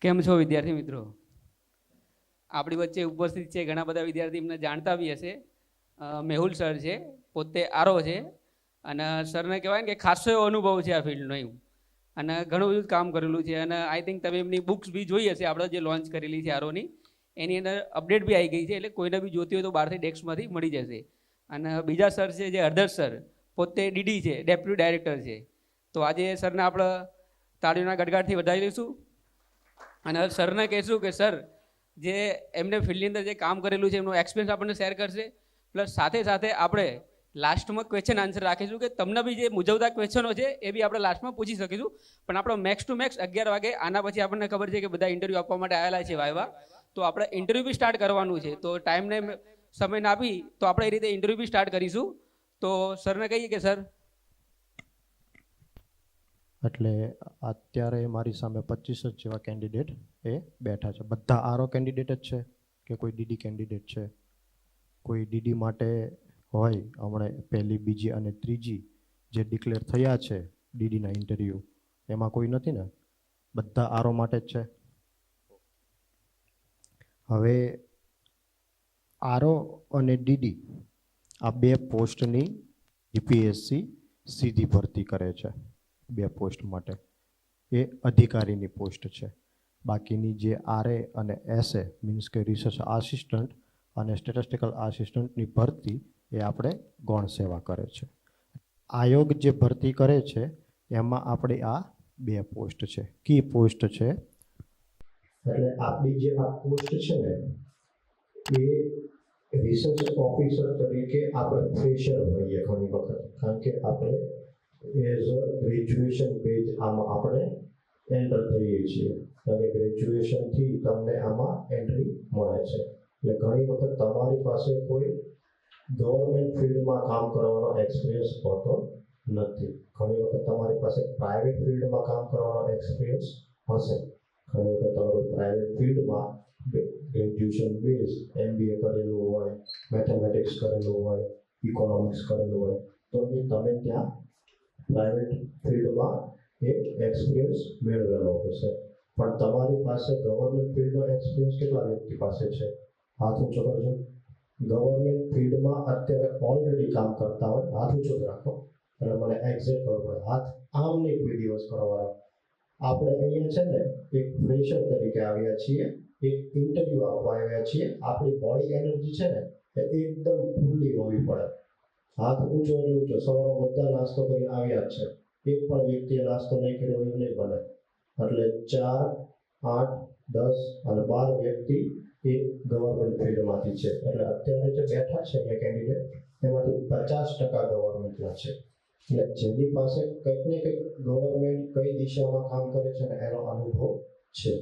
કેમ છો વિદ્યાર્થી મિત્રો? આપણી વચ્ચે ઉપસ્થિત છે ઘણા બધા વિદ્યાર્થી એમને જાણતા બી હશે. મેહુલ સર છે, પોતે આરો છે અને સરને કહેવાય ને કે ખાસો એવો અનુભવ છે આ ફિલ્ડનો એમ, અને ઘણું બધું કામ કરેલું છે. અને આઈ થિંક તમે એમની બુક્સ બી જોઈ હશે, આપણે જે લોન્ચ કરેલી છે આરોની, એની અંદર અપડેટ બી આવી ગઈ છે, એટલે કોઈને બી જોતી હોય તો બહારથી ડેસ્કમાંથી મળી જશે. અને બીજા સર છે જે હરદર સર, પોતે ડીડી છે, ડેપ્યુટી ડાયરેક્ટર છે. તો આજે સરને આપણે તાળીઓના ગડગાડથી વધાવી લઈશું અને સરને કહેશું કે સર જે એમને ફિલ્ડની અંદર જે કામ કરેલું છે એમનો એક્સપિરિયન્સ આપણને શેર કરશે. પ્લસ સાથે સાથે આપણે લાસ્ટમાં ક્વેશ્ચન આન્સર રાખીશું કે તમને બી જે મૂંઝવતા ક્વેશ્ચનો છે એ બી આપણે લાસ્ટમાં પૂછી શકીશું. પણ આપણો મેક્સ ટુ મેક્સ 11 વાગે, આના પછી આપણને ખબર છે કે બધા ઇન્ટરવ્યૂ આપવા માટે આવેલા છે વાયવા, તો આપણે ઇન્ટરવ્યૂ બી સ્ટાર્ટ કરવાનું છે. તો ટાઈમને સમય ના આપી તો આપણે એ રીતે ઇન્ટરવ્યૂ બી સ્ટાર્ટ કરીશું. તો સરને કહીએ કે સર. એટલે અત્યારે મારી સામે 25 જેવા કેન્ડિડેટ એ બેઠા છે. બધા આરો કેન્ડિડેટ જ છે કે કોઈ ડીડી કેન્ડિડેટ છે? કોઈ ડીડી માટે હોય હમણાં પહેલી, બીજી અને ત્રીજી જે ડિક્લેર થયા છે ડીડીના ઇન્ટરવ્યૂ, એમાં કોઈ નથી ને? બધા આરો માટે જ છે. હવે આરો અને ડીડી આ બે પોસ્ટની જીપીએસસી સીધી ભરતી કરે છે. બે પોસ્ટ માટે એ અધિકારીની પોસ્ટ છે. બાકીની જે આરએ અને એસએ મીન્સ કે રિસર્ચ આસિસ્ટન્ટ અને સ્ટેટિસ્ટિકલ આસિસ્ટન્ટની ભરતી એ આપણે ગૌણ સેવા કરે છે. આયોગ જે ભરતી કરે છે એમાં આપણી આ બે પોસ્ટ છે, કી પોસ્ટ છે. એટલે આપણી જે આ પોસ્ટ છે ને એ રિસર્ચ ઓફિસર તરીકે આપણે ફ્રેશર હોઈએ ઘણી વખત, કારણ કે આપણે એઝ અ ગ્રેજ્યુએશન બેઝ આમાં આપણે એન્ટર થઈએ છીએ અને ગ્રેજ્યુએશનથી તમને આમાં એન્ટ્રી મળે છે. એટલે ઘણી વખત તમારી પાસે કોઈ ગવર્મેન્ટ ફિલ્ડમાં કામ કરવાનો એક્સપિરિયન્સ હોતો નથી. ઘણી વખત તમારી પાસે પ્રાઇવેટ ફિલ્ડમાં કામ કરવાનો એક્સપિરિયન્સ હશે. ઘણી વખત તમે કોઈ પ્રાઇવેટ ફિલ્ડમાં ગ્રેજ્યુએશન બેઝ MBA કરેલું હોય, મેથેમેટિક્સ કરેલું હોય, ઇકોનોમિક્સ કરેલું હોય, તો એ તમે ત્યાં પ્રાઇવેટ ફિલ્ડમાં એક એક્સપિરિયન્સ મેળવેલો હશે. પણ તમારી પાસે ગવર્મેન્ટ ફિલ્ડનો એક્સપિરિયન્સ કેટલા વ્યક્તિ પાસે છે? હાથ ઊંચો કરજો. ગવર્મેન્ટ ફિલ્ડમાં અત્યારે ઓલરેડી કામ કરતા હોય હાથ ઊંચો રાખો, અને મને એક્ઝેક્ટ ખબર પડે. હાથ આમ નહીં કોઈ દિવસ કરવાનો. આપણે અહીંયા છે ને એક ફ્રેશર તરીકે આવ્યા છીએ, એક ઇન્ટરવ્યૂ આપવા આવ્યા છીએ. આપણી બોડી એનર્જી છે ને એ એકદમ ફૂલ્લી હોવી પડે. હાથ ઊંચો એટલે ઊંચો. સવારે બધા નાસ્તો કરીને આવ્યા છે, એક પણ વ્યક્તિએ નાસ્તો નહીં કર્યો એવું નહીં બને. એટલે 4, 8, 10 અને 12 વ્યક્તિ એ ગવર્મેન્ટ ફિલ્ડમાંથી છે. એટલે અત્યારે જે બેઠા છે અહીંયા કેન્ડિડેટ એમાંથી 50% ગવર્મેન્ટના છે. એટલે જેની પાસે કંઈક ને કંઈક ગવર્મેન્ટ કઈ દિશામાં કામ કરે છે ને એનો અનુભવ છે.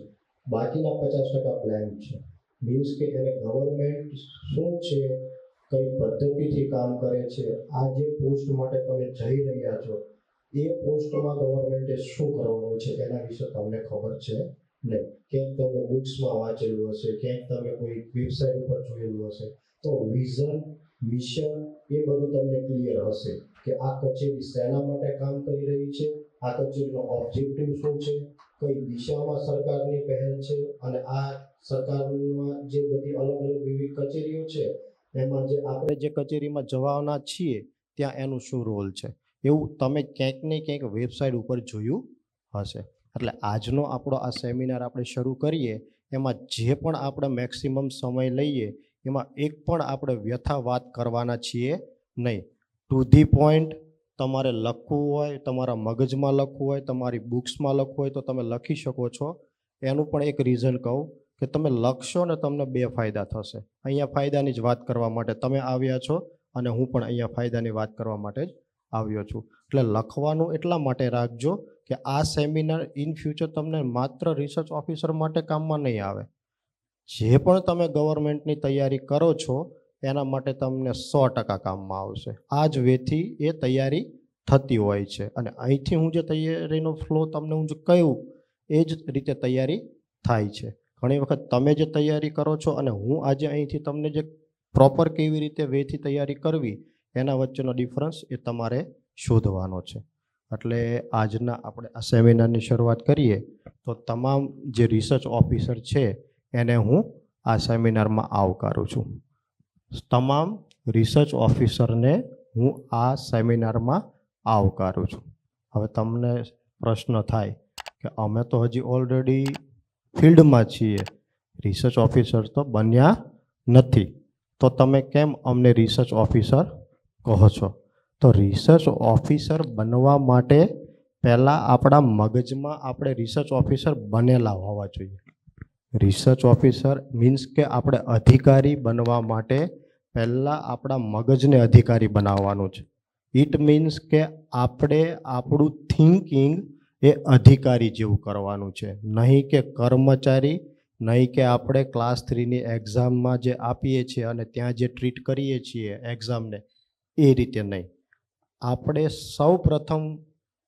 બાકીના 50% બ્લેન્ક છે. મીન્સ કે એને ગવર્મેન્ટ શું છે, કઈ પદ્ધતિથી કામ કરે છે, આ જે પોસ્ટ માટે તમે જઈ રહ્યા છો એ પોસ્ટમાં ગવર્મેન્ટે શું કરવાનું છે એના વિશે તમને ખબર છે નહીં. ક્યાંક તમે બુક્સમાં વાંચેલું હશે, ક્યાંક તમે કોઈ વેબસાઇટ ઉપર જોયેલું હશે. તો વિઝન, મિશન એ બધું તમને ક્લિયર હશે કે આ કચેરી શેના માટે કામ કરી રહી છે, આ કચેરીનો ઓબ્જેક્ટિવ શું છે, કઈ દિશામાં સરકારની પહેલ છે, અને આ સરકારમાં જે બધી અલગ અલગ વિવિધ કચેરીઓ છે એમાં જે આપણે જે કચેરીમાં જવાના છીએ ત્યાં એનું શું રોલ છે, એવું તમે ક્યાંક ને ક્યાંક વેબસાઇટ ઉપર જોયું હશે. એટલે આજનો આપણો આ સેમિનાર આપણે શરૂ કરીએ એમાં જે પણ આપણે મેક્સિમમ સમય લઈએ એમાં એક પણ આપણે વ્યથા વાત કરવાના છીએ નહીં. ટુ ધી પોઈન્ટ તમારે લખવું હોય, તમારા મગજમાં લખવું હોય, તમારી બુક્સમાં લખવું હોય તો તમે લખી શકો છો. એનું પણ એક રીઝન કહું કે તમે લખશો ને તમને બે ફાયદા થશે. અહીંયા ફાયદાની જ વાત કરવા માટે તમે આવ્યા છો અને હું પણ અહીંયા ફાયદાની વાત કરવા માટે જ આવ્યો છું. એટલે લખવાનું એટલા માટે રાખજો કે આ સેમિનાર ઇન ફ્યુચર તમને માત્ર રિસર્ચ ઓફિસર માટે કામમાં નહીં આવે. જે પણ તમે ગવર્મેન્ટની તૈયારી કરો છો એના માટે તમને 100% કામમાં આવશે. આ જ વેથી એ તૈયારી થતી હોય છે. અને અહીંથી હું જે તૈયારીનો ફ્લો તમને હું જે કહ્યું એ જ રીતે તૈયારી થાય છે. ઘણી વખત તમે જે તૈયારી કરો છો અને હું આજે અહીંથી તમને જે પ્રોપર કેવી રીતે વેથી તૈયારી કરવી એના વચ્ચેનો ડિફરન્સ એ તમારે શોધવાનો છે. એટલે આજના આપણે આ સેમિનારની શરૂઆત કરીએ તો તમામ જે રિસર્ચ ઓફિસર છે એને હું આ સેમિનારમાં આવકારું છું. તમામ રિસર્ચ ઓફિસરને હું આ સેમિનારમાં આવકારું છું. હવે તમને પ્રશ્ન થાય કે અમે તો હજી ઓલરેડી ફિલ્ડમાં છીએ, રિસર્ચ ઓફિસર તો બન્યા નથી, તો તમે કેમ અમને રિસર્ચ ઓફિસર કહો છો? તો રિસર્ચ ઓફિસર બનવા માટે પહેલાં આપણા મગજમાં આપણે રિસર્ચ ઓફિસર બનેલા હોવા જોઈએ. રિસર્ચ ઓફિસર મીન્સ કે આપણે અધિકારી બનવા માટે પહેલાં આપણા મગજને અધિકારી બનાવવાનું છે. ઇટ મીન્સ કે આપણે આપણું થિંકિંગ એ અધિકારી જેવું કરવાનું છે, નહીં કે કર્મચારી, નહીં કે આપણે ક્લાસ 3ની એક્ઝામમાં જે આપીએ છીએ અને ત્યાં જે ટ્રીટ કરીએ છીએ એક્ઝામને એ રીતે નહીં. આપણે સૌ પ્રથમ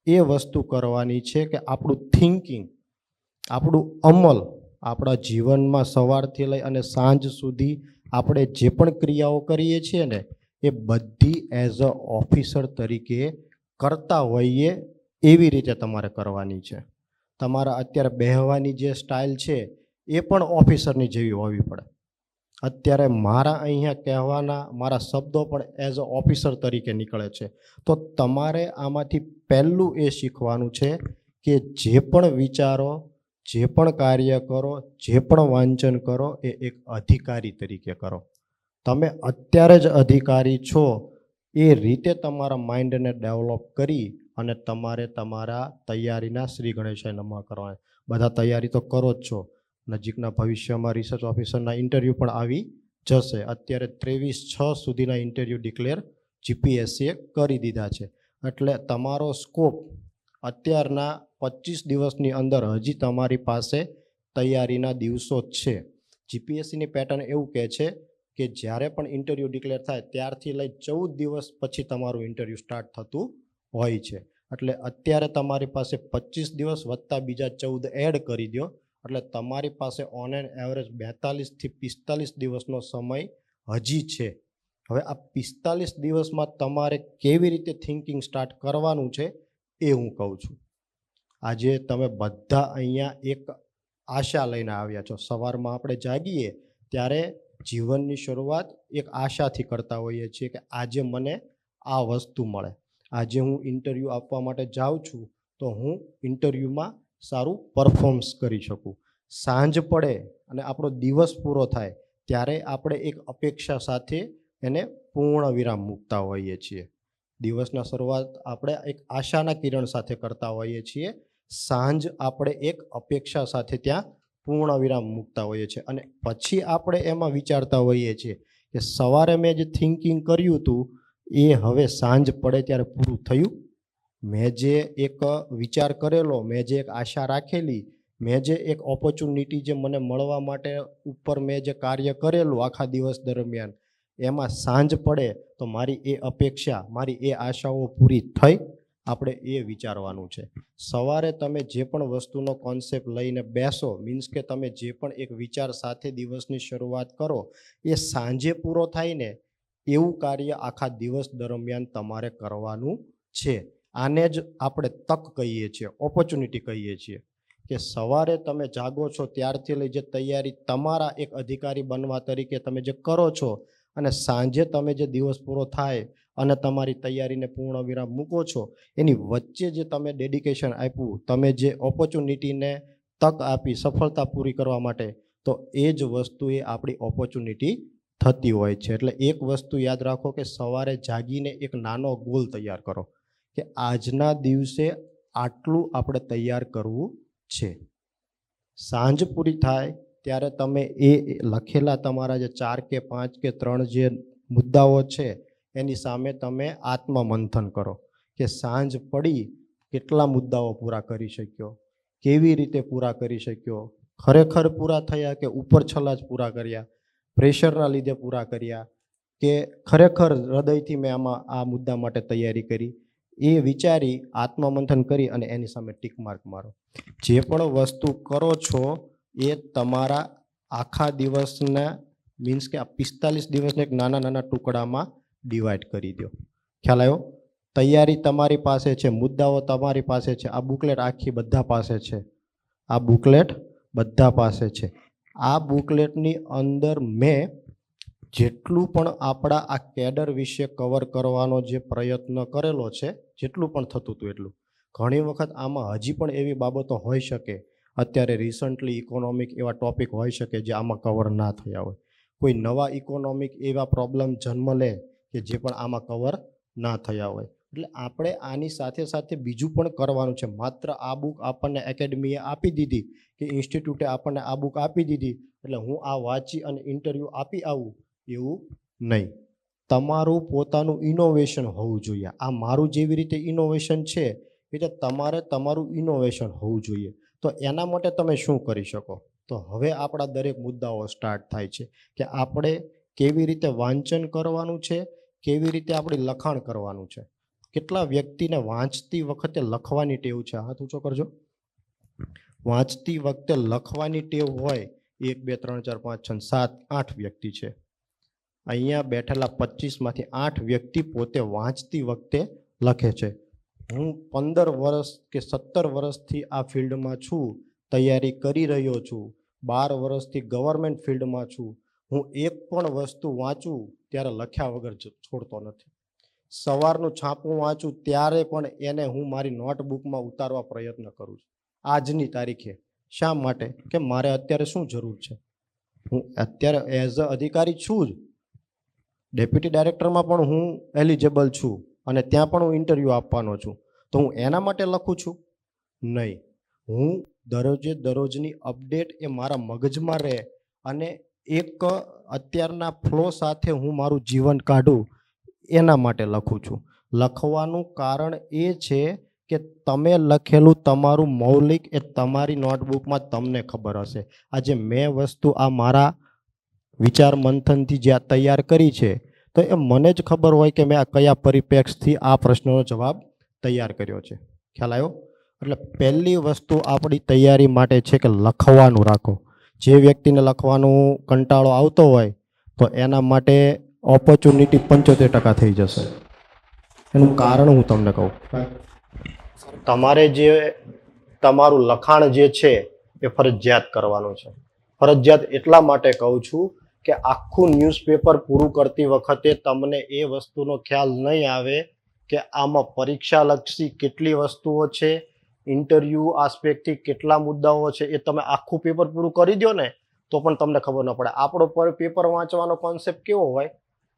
એ વસ્તુ કરવાની છે કે આપણું થિંકિંગ, આપણું અમલ આપણા જીવનમાં સવારથી લઈ અને સાંજ સુધી આપણે જે પણ ક્રિયાઓ કરીએ છીએ ને એ બધી એઝ અ ઓફિસર તરીકે કરતા હોઈએ એવી રીતે તમારે કરવાની છે. તમારા અત્યારે બેહવાની જે સ્ટાઇલ છે એ પણ ઓફિસરની જેવી હોવી પડે. અત્યારે મારા અહીંયા કહેવાના મારા શબ્દો પણ એઝ અ ઓફિસર તરીકે નીકળે છે. તો તમારે આમાંથી પહેલું એ શીખવાનું છે કે જે પણ વિચારો, જે પણ કાર્ય કરો, જે પણ વાંચન કરો એ એક અધિકારી તરીકે કરો. તમે અત્યારે જ અધિકારી છો એ રીતે તમારા માઇન્ડને ડેવલપ કરી અને તમારે તમારા તૈયારીના શ્રી ગણેશાય નમઃ કરવાના. બધા તૈયારી તો કરો જ છો. નજીકના ભવિષ્યમાં રિસર્ચ ઓફિસરના ઇન્ટરવ્યૂ પણ આવી જશે. અત્યારે 23/6 સુધીના ઇન્ટરવ્યૂ ડિક્લેર જીપીએસસીએ કરી દીધા છે. એટલે તમારો સ્કોપ અત્યારના 25 દિવસની અંદર હજી તમારી પાસે તૈયારીના દિવસો જ છે. જીપીએસસીની પેટર્ન એવું કહે છે કે જ્યારે પણ ઇન્ટરવ્યૂ ડિક્લેર થાય ત્યારથી લઈ 14 દિવસ પછી તમારું ઇન્ટરવ્યૂ સ્ટાર્ટ થતું હોય છે. એટલે અત્યારે તમારી પાસે 25 દિવસ વત્તા બીજા 14 એડ કરી દો એટલે તમારી પાસે ઓન એન એવરેજ 42 થી 45 દિવસનો સમય હજી છે. હવે આ 45 દિવસમાં તમારે કેવી રીતે થિંકિંગ સ્ટાર્ટ કરવાનું છે એ હું કહું છું. આજે તમે બધા અહીંયા એક આશા લઈને આવ્યા છો. સવારમાં આપણે જાગીએ ત્યારે જીવનની શરૂઆત એક આશાથી કરતા હોઈએ છીએ કે આજે મને આ વસ્તુ મળે. આજે હું ઇન્ટરવ્યૂ આપવા માટે જાઉં છું તો હું ઇન્ટરવ્યૂમાં સારું પરફોર્મન્સ કરી શકું. સાંજ પડે અને આપણો દિવસ પૂરો થાય ત્યારે આપણે એક અપેક્ષા સાથે એને પૂર્ણ વિરામ મૂકતા હોઈએ છીએ. દિવસના શરૂઆત આપણે એક આશાના કિરણ સાથે કરતા હોઈએ છીએ. સાંજ આપણે એક અપેક્ષા સાથે ત્યાં પૂર્ણ વિરામ મૂકતા હોઈએ છીએ અને પછી આપણે એમાં વિચારતા હોઈએ છીએ કે સવારે મેં જે થિંકિંગ કર્યું હતું એ હવે સાંજ પડે ત્યારે પૂરું થયું. મેં જે એક વિચાર કરેલો, મેં જે એક આશા રાખેલી, મેં જે એક ઓપોર્ચ્યુનિટી જે મને મળવા માટે ઉપર મેં જે કાર્ય કરેલું આખા દિવસ દરમિયાન એમાં સાંજ પડે તો મારી એ અપેક્ષા, મારી એ આશાઓ પૂરી થઈ. આપણે એ વિચારવાનું છે. સવારે તમે જે પણ વસ્તુનો કોન્સેપ્ટ લઈને બેસો, મીન્સ કે તમે જે પણ એક વિચાર સાથે દિવસની શરૂઆત કરો એ સાંજે પૂરો થાય ને એવું કાર્ય આખા દિવસ દરમિયાન તમારે કરવાનું છે. આને જ આપણે તક કહીએ છીએ, ઓપોર્ચ્યુનિટી કહીએ છીએ કે સવારે તમે જાગો છો ત્યારથી લઈ જે તૈયારી તમારા એક અધિકારી બનવા તરીકે તમે જે કરો છો અને સાંજે તમે જે દિવસ પૂરો થાય અને તમારી તૈયારીને પૂર્ણ વિરામ મૂકો છો એની વચ્ચે જે તમે ડેડિકેશન આપ્યું, તમે જે ઓપોર્ચ્યુનિટીને તક આપી સફળતા પૂરી કરવા માટે, તો એ જ વસ્તુ એ આપણી ઓપોર્ચ્યુનિટી થતી હોય છે. એટલે એક વસ્તુ યાદ રાખો કે સવારે જાગીને એક નાનો ગોલ તૈયાર કરો કે આજના દિવસે આટલું આપણે તૈયાર કરવું છે. સાંજ પૂરી થાય ત્યારે તમે એ લખેલા તમારા જે 4 કે 5 કે 3 જે મુદ્દાઓ છે એની સામે તમે આત્મમંથન કરો કે સાંજ પડી કેટલા મુદ્દાઓ પૂરા કરી શક્યો, કેવી રીતે પૂરા કરી શક્યો, ખરેખર પૂરા થયા કે ઉપર છલા જ પૂરા કર્યા, પ્રેશરના લીધે પૂરા કર્યા કે ખરેખર હૃદયથી મેં આમાં આ મુદ્દા માટે તૈયારી કરી. એ વિચારી આત્મમંથન કરી અને એની સામે ટીક માર્ક મારો. જે પણ વસ્તુ કરો છો એ તમારા આખા દિવસના મીન્સ કે આ 45 દિવસને એક નાના નાના ટુકડામાં ડિવાઈડ કરી દો. ખ્યાલ આવ્યો? તૈયારી તમારી પાસે છે, મુદ્દાઓ તમારી પાસે છે, આ બુકલેટ આખી બધા પાસે છે, આ બુકલેટ બધા પાસે છે. આ બુકલેટની અંદર મેં જેટલું પણ આપણા આ કેડર વિશે કવર કરવાનો જે પ્રયત્ન કરેલો છે, જેટલું પણ થતું હતું એટલું. ઘણી વખત આમાં હજી પણ એવી બાબતો હોઈ શકે, અત્યારે રિસન્ટલી ઇકોનોમિક એવા ટોપિક હોઈ શકે જે આમાં કવર ના થયા હોય, કોઈ નવા ઇકોનોમિક એવા પ્રોબ્લેમ જન્મ લે કે જે પણ આમાં કવર ના થયા હોય. એટલે આપણે આની સાથે સાથે બીજું પણ કરવાનું છે. માત્ર આ બુક આપણને એકેડમીએ આપી દીધી કે ઇન્સ્ટિટ્યૂટે આપણને આ બુક આપી દીધી એટલે હું આ વાંચી અને ઇન્ટરવ્યૂ આપી આવું એવું નહીં. તમારું પોતાનું ઇનોવેશન હોવું જોઈએ. આ મારું જેવી રીતે ઇનોવેશન છે એ રીતે તમારે તમારું ઇનોવેશન હોવું જોઈએ. તો એના માટે તમે શું કરી શકો? તો હવે આપણા દરેક મુદ્દાઓ સ્ટાર્ટ થાય છે કે આપણે કેવી રીતે વાંચન કરવાનું છે, કેવી રીતે આપણે લખાણ કરવાનું છે. કેટલા વ્યક્તિને વાંચતી વખતે લખવાની ટેવ છે? હાથ ઊંચો કરજો. વાંચતી વખતે લખવાની ટેવ હોય 1 2 3 4 5 6 7 8 વ્યક્તિ છે. અહીંયા બેઠેલા 25માંથી 8 વ્યક્તિ પોતે વાંચતી વખતે લખે છે. હું 15 વર્ષ કે 17 વર્ષથી આ ફિલ્ડમાં છું, તૈયારી કરી રહ્યો છું. 12 વર્ષથી ગવર્મેન્ટ ફિલ્ડમાં છું. હું એક પણ વસ્તુ વાંચું ત્યારે લખ્યા વગર છોડતો નથી. સવારનું છાપું વાંચું ત્યારે પણ એને હું મારી નોટબુકમાં ઉતારવા પ્રયત્ન કરું છું આજની તારીખે. શા માટે? કે મારે અત્યારે શું જરૂર છે. હું અત્યારે એઝ અ અધિકારી છું જ, ડેપ્યુટી ડાયરેક્ટરમાં પણ હું એલિજિબલ છું અને ત્યાં પણ હું ઇન્ટરવ્યૂ આપવાનો છું. તો હું એના માટે લખું છું? નહીં. હું દરરોજની અપડેટ એ મારા મગજમાં રહે અને એક અત્યારના ફ્લો સાથે હું મારું જીવન કાઢું એના માટે લખું છું. લખવાનું કારણ એ છે કે તમે લખેલું તમારું મૌલિક એ તમારી નોટબુકમાં તમને ખબર હશે. આજે મેં વસ્તુ આ મારા વિચાર મંથનથી જે આ તૈયાર કરી છે તો એ મને જ ખબર હોય કે મેં આ કયા પરિપ્રેક્ષથી આ પ્રશ્નનો જવાબ તૈયાર કર્યો છે. ખ્યાલ આવ્યો? એટલે પહેલી વસ્તુ આપણી તૈયારી માટે છે કે લખવાનું રાખો. જે વ્યક્તિને લખવાનું કંટાળો આવતો હોય તો એના માટે ઓપોર્ચ્યુનિટી 75% થઈ જશે. એનું કારણ હું તમને કહું. તમારે જે તમારું લખાણ જે છે એ ફરજિયાત કરવાનું છે. ફરજિયાત એટલા માટે કહું છું કે આખું ન્યૂઝપેપર પૂરું કરતી વખતે તમને એ વસ્તુનો ખ્યાલ નહીં આવે કે આમાં પરીક્ષાલક્ષી કેટલી વસ્તુઓ છે, ઇન્ટરવ્યૂ આસ્પેક્ટથી કેટલા મુદ્દાઓ છે. એ તમે આખું પેપર પૂરું કરી દો ને તો પણ તમને ખબર ન પડે. આપણો પેપર વાંચવાનો કોન્સેપ્ટ કેવો હોય?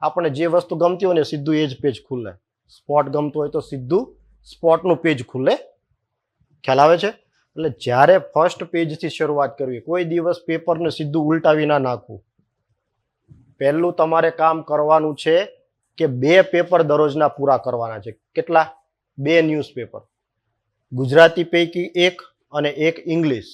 આપણે જે વસ્તુ ગમતી હોય ને સીધું એ જ પેજ ખુલે. સ્પોટ ગમતું હોય તો સીધું સ્પોટનું પેજ ખુલે. ખ્યાલ આવે છે? એટલે જ્યારે ફર્સ્ટ પેજથી શરૂઆત કરવી, કોઈ દિવસ પેપરને સીધું ઉલટાવી ના નાખવું. પહેલું તમારે કામ કરવાનું છે કે 2 પેપર દરરોજના પૂરા કરવાના છે. કેટલા? 2 ન્યૂઝપેપર. ગુજરાતી પૈકી 1 અને 1 ઇંગ્લિશ.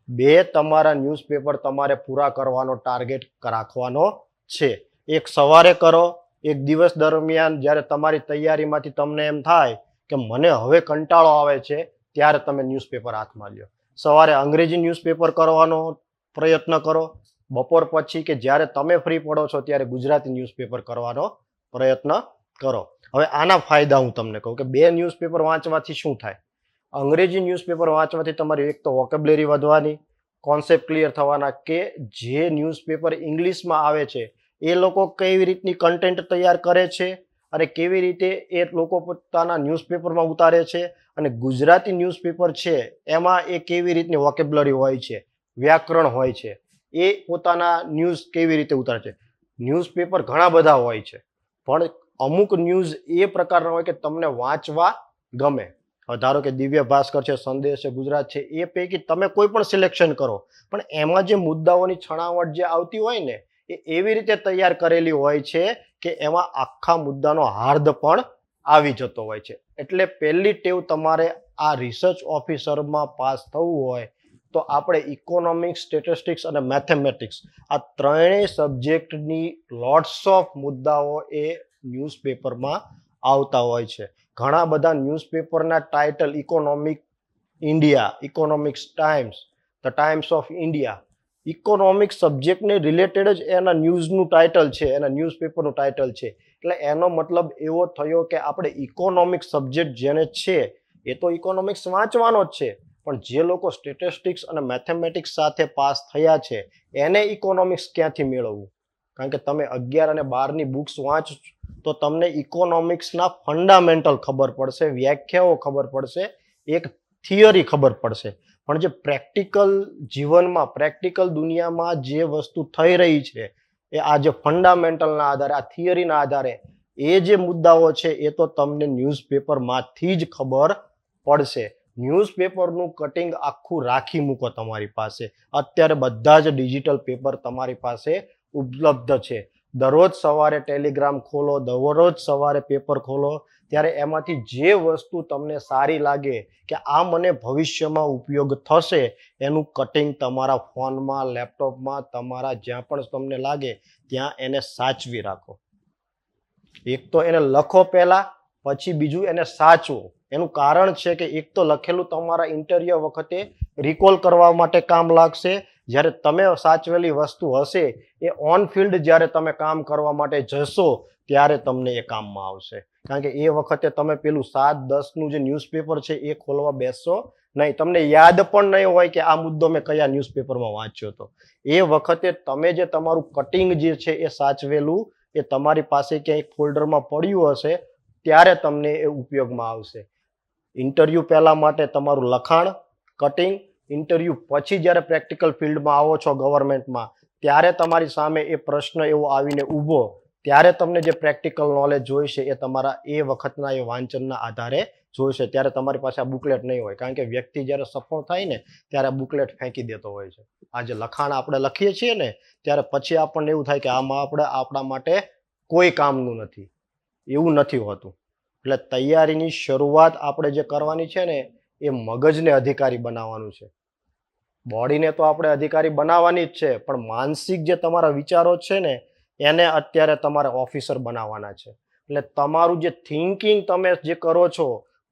2 તમારા ન્યૂઝપેપર તમારે પૂરા કરવાનો ટાર્ગેટ રાખવાનો છે. એક સવારે કરો, એક દિવસ દરમિયાન જ્યારે તમારી તૈયારીમાંથી તમને એમ થાય કે મને હવે કંટાળો આવે છે ત્યારે તમે ન્યૂઝપેપર હાથમાં લ્યો. સવારે અંગ્રેજી ન્યૂઝપેપર કરવાનો પ્રયત્ન કરો. બપોર પછી કે જ્યારે તમે ફ્રી પડો છો ત્યારે ગુજરાતી ન્યૂઝપેપર કરવાનો પ્રયત્ન કરો. હવે આના ફાયદા હું તમને કહું કે 2 ન્યૂઝપેપર વાંચવાથી શું થાય. અંગ્રેજી ન્યૂઝપેપર વાંચવાથી તમારી એક તો વોકેબ્યુલરી વધવાની, કોન્સેપ્ટ ક્લિયર થવાના કે જે ન્યૂઝપેપર ઇંગ્લિશમાં આવે છે એ લોકો કેવી રીતની કન્ટેન્ટ તૈયાર કરે છે અને કેવી રીતે એ લોકો પોતાના ન્યૂઝપેપરમાં ઉતારે છે, અને ગુજરાતી ન્યૂઝપેપર છે એમાં એ કેવી રીતની વોકેબ્યુલરી હોય છે, વ્યાકરણ હોય છે, એ પોતાના ન્યૂઝ કેવી રીતે ઉતારે છે. ન્યૂઝપેપર ઘણા બધા હોય છે પણ અમુક ન્યૂઝ એ પ્રકારના હોય કે તમને વાંચવા ગમે. ધારો કે દિવ્ય ભાસ્કર છે, સંદેશ છે, ગુજરાત છે, એ પૈકી તમે કોઈ પણ સિલેક્શન કરો પણ એમાં જે મુદ્દાઓની છણાવટ જે આવતી હોય ને એ એવી રીતે તૈયાર કરેલી હોય છે કે એમાં આખા મુદ્દાનો હાર્દ પણ આવી જતો હોય છે. એટલે પહેલી ટેવ તમારે આ રિસર્ચ ઓફિસરમાં પાસ થવું હોય તો આપણે ઇકોનોમિક્સ, સ્ટેટિસ્ટિક્સ અને મેથેમેટિક્સ આ ત્રણેય સબ્જેક્ટની લોટ્સ ઓફ મુદ્દાઓ એ ન્યૂઝપેપરમાં આવતા હોય છે. ઘણા બધા ન્યૂઝપેપરના title economic India, economics Times, the Times of India, economic સબ્જેક્ટને રિલેટેડ જ એના ન્યૂઝનું ટાઇટલ છે, એના ન્યૂઝપેપરનું ટાઇટલ છે. એટલે એનો મતલબ એવો થયો કે આપણે ઇકોનોમિક સબ્જેક્ટ જેને છે એ તો ઇકોનોમિક્સ વાંચવાનો જ છે, પણ જે લોકો સ્ટેટિસ્ટિક્સ અને મેથેમેટિક્સ સાથે પાસ થયા છે એને ઇકોનોમિક્સ ક્યાંથી મેળવવું? કારણ કે તમે 11 અને 12ની બુક્સ વાંચો તો તમને ઇકોનોમિક્સના ફંડામેન્ટલ ખબર પડશે, વ્યાખ્યાઓ ખબર પડશે, એક થિયરી ખબર પડશે. પણ જે પ્રેક્ટિકલ જીવનમાં, પ્રેક્ટિકલ દુનિયામાં જે વસ્તુ થઈ રહી છે એ આ જે ફંડામેન્ટલના આધારે, આ થિયરીના આધારે એ જે મુદ્દાઓ છે એ તો તમને ન્યૂઝપેપરમાંથી જ ખબર પડશે. ન્યૂઝપેપરનું કટિંગ આખું રાખી મૂકો તમારી પાસે. અત્યારે બધા જ ડિજિટલ પેપર તમારી પાસે ઉપલબ્ધ છે. દરરોજ સવારે ટેલિગ્રામ ખોલો, દરરોજ સવારે પેપર ખોલો, ત્યારે એમાંથી જે વસ્તુ તમને સારી લાગે કે આ મને ભવિષ્યમાં ઉપયોગ થશે એનું કટિંગ તમારા ફોનમાં, લેપટોપમાં, તમારા જ્યાં પણ તમને લાગે ત્યાં એને સાચવી રાખો. એક તો એને લખો પહેલા, પછી બીજું એને સાચવો. એનું કારણ છે કે એક તો લખેલું તમારા ઇન્ટરવ્યુ વખતે રિકોલ કરવા માટે કામ લાગશે. જ્યારે તમે સાચવેલી વસ્તુ હશે એ ઓન ફિલ્ડ જ્યારે તમે કામ કરવા માટે જશો ત્યારે તમને એ કામમાં આવશે. કારણ કે એ વખતે તમે પેલું 7-10નું જે ન્યૂઝપેપર છે એ ખોલવા બેસશો નહીં. તમને યાદ પણ નહીં હોય કે આ મુદ્દો મેં કયા ન્યૂઝપેપરમાં વાંચ્યો હતો. એ વખતે તમે જે તમારું કટિંગ જે છે એ સાચવેલું એ તમારી પાસે ક્યાંય ફોલ્ડરમાં પડ્યું હશે ત્યારે તમને એ ઉપયોગમાં આવશે. ઇન્ટરવ્યુ પહેલા માટે તમારું લખાણ, કટિંગ, ઇન્ટરવ્યુ પછી જ્યારે પ્રેક્ટિકલ ફિલ્ડમાં આવો છો ગવર્મેન્ટમાં ત્યારે તમારી સામે એ પ્રશ્ન એવો આવીને ઊભો, ત્યારે તમને જે પ્રેક્ટિકલ નોલેજ જોઈશે એ તમારા એ વખતના એ વાંચનના આધારે જોઈશે. ત્યારે તમારી પાસે આ બુકલેટ નહીં હોય, કારણ કે વ્યક્તિ જ્યારે સફળ થાય ને ત્યારે આ બુકલેટ ફેંકી દેતો હોય છે. આ જે લખાણ આપણે લખીએ છીએ ને ત્યારે પછી આપણને એવું થાય કે આમાં આપણે આપણા માટે કોઈ કામનું નથી. એવું નથી હોતું. એટલે તૈયારીની શરૂઆત આપણે જે કરવાની છે ને એ મગજને અધિકારી બનાવવાનું છે. બોડીને તો આપણે અધિકારી બનાવવાની જ છે, પણ માનસિક જે તમારા વિચારો છે ને એને અત્યારે તમારે ઓફિસર બનાવવાના છે. એટલે તમારું જે થિંકિંગ તમે જે કરો છો,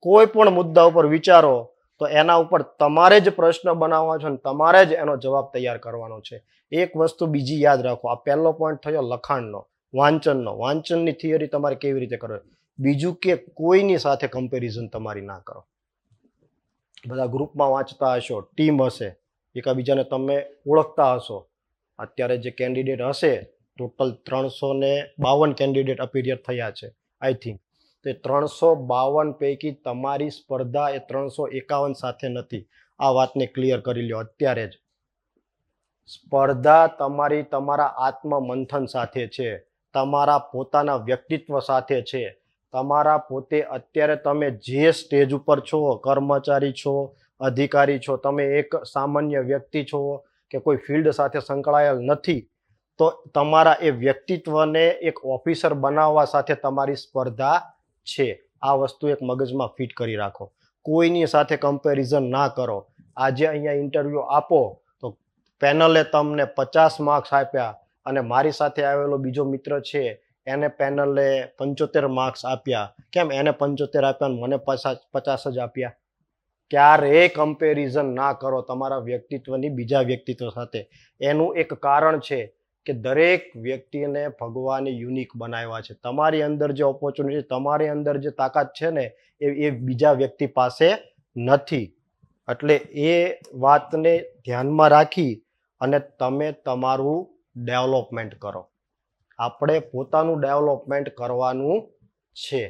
કોઈ પણ મુદ્દા ઉપર વિચારો તો એના ઉપર તમારે જ પ્રશ્ન બનાવવા છે અને તમારે જ એનો જવાબ તૈયાર કરવાનો છે. એક વસ્તુ બીજી યાદ રાખો, આ પહેલો પોઈન્ટ થયો લખાણનો, વાંચનનો. વાંચનની થિયરી તમારે કેવી રીતે કરો. બીજું કે કોઈની સાથે કમ્પેરિઝન તમારી ના કરો. બધા ગ્રુપમાં વાંચતા હશો, ટીમ હશે, એકબીજાને તમે ઓળખતા હશો. અત્યારે જે કેન્ડિડેટ હશે ટોટલ 352 કેન્ડિડેટ અપિયર થયા છે આઈ થિંક. તો 352 પૈકી તમારી સ્પર્ધા એ 351 સાથે નથી. આ વાતને ક્લિયર કરી લ્યો અત્યારે જ. સ્પર્ધા તમારી તમારા આત્મમંથન સાથે છે, તમારા પોતાના વ્યક્તિત્વ સાથે છે. તમારા પોતે અત્યારે તમે જે સ્ટેજ ઉપર છો, કર્મચારી છો, અધિકારી છો, તમે એક સામાન્ય વ્યક્તિ છો કે કોઈ ફિલ્ડ સાથે સંકળાયેલ નથી, તો તમારા એ વ્યક્તિત્વને એક ઓફિસર બનાવવા સાથે તમારી સ્પર્ધા છે. આ વસ્તુ એક મગજમાં ફિટ કરી રાખો. કોઈની સાથે કમ્પેરિઝન ના કરો. આજે અહીંયા ઇન્ટરવ્યુ આપો તો પેનલે તમને 50 માર્ક્સ આપ્યા અને મારી સાથે આવેલો બીજો મિત્ર છે એને પેનલે 75 માર્ક્સ આપ્યા. કેમ એને 75 આપ્યા અને મને 50 જ આપ્યા? ક્યારેય કમ્પેરિઝન ના કરો તમારા વ્યક્તિત્વની બીજા વ્યક્તિત્વ સાથે. એનું એક કારણ છે કે દરેક વ્યક્તિને ભગવાને યુનિક બનાવ્યા છે. તમારી અંદર જે ઓપોર્ચ્યુનિટી, તમારી અંદર જે તાકાત છે ને એ બીજા વ્યક્તિ પાસે નથી. એટલે એ વાતને ધ્યાનમાં રાખી અને તમે તમારું ડેવલપમેન્ટ કરો. આપણે પોતાનું ડેવલપમેન્ટ કરવાનું છે.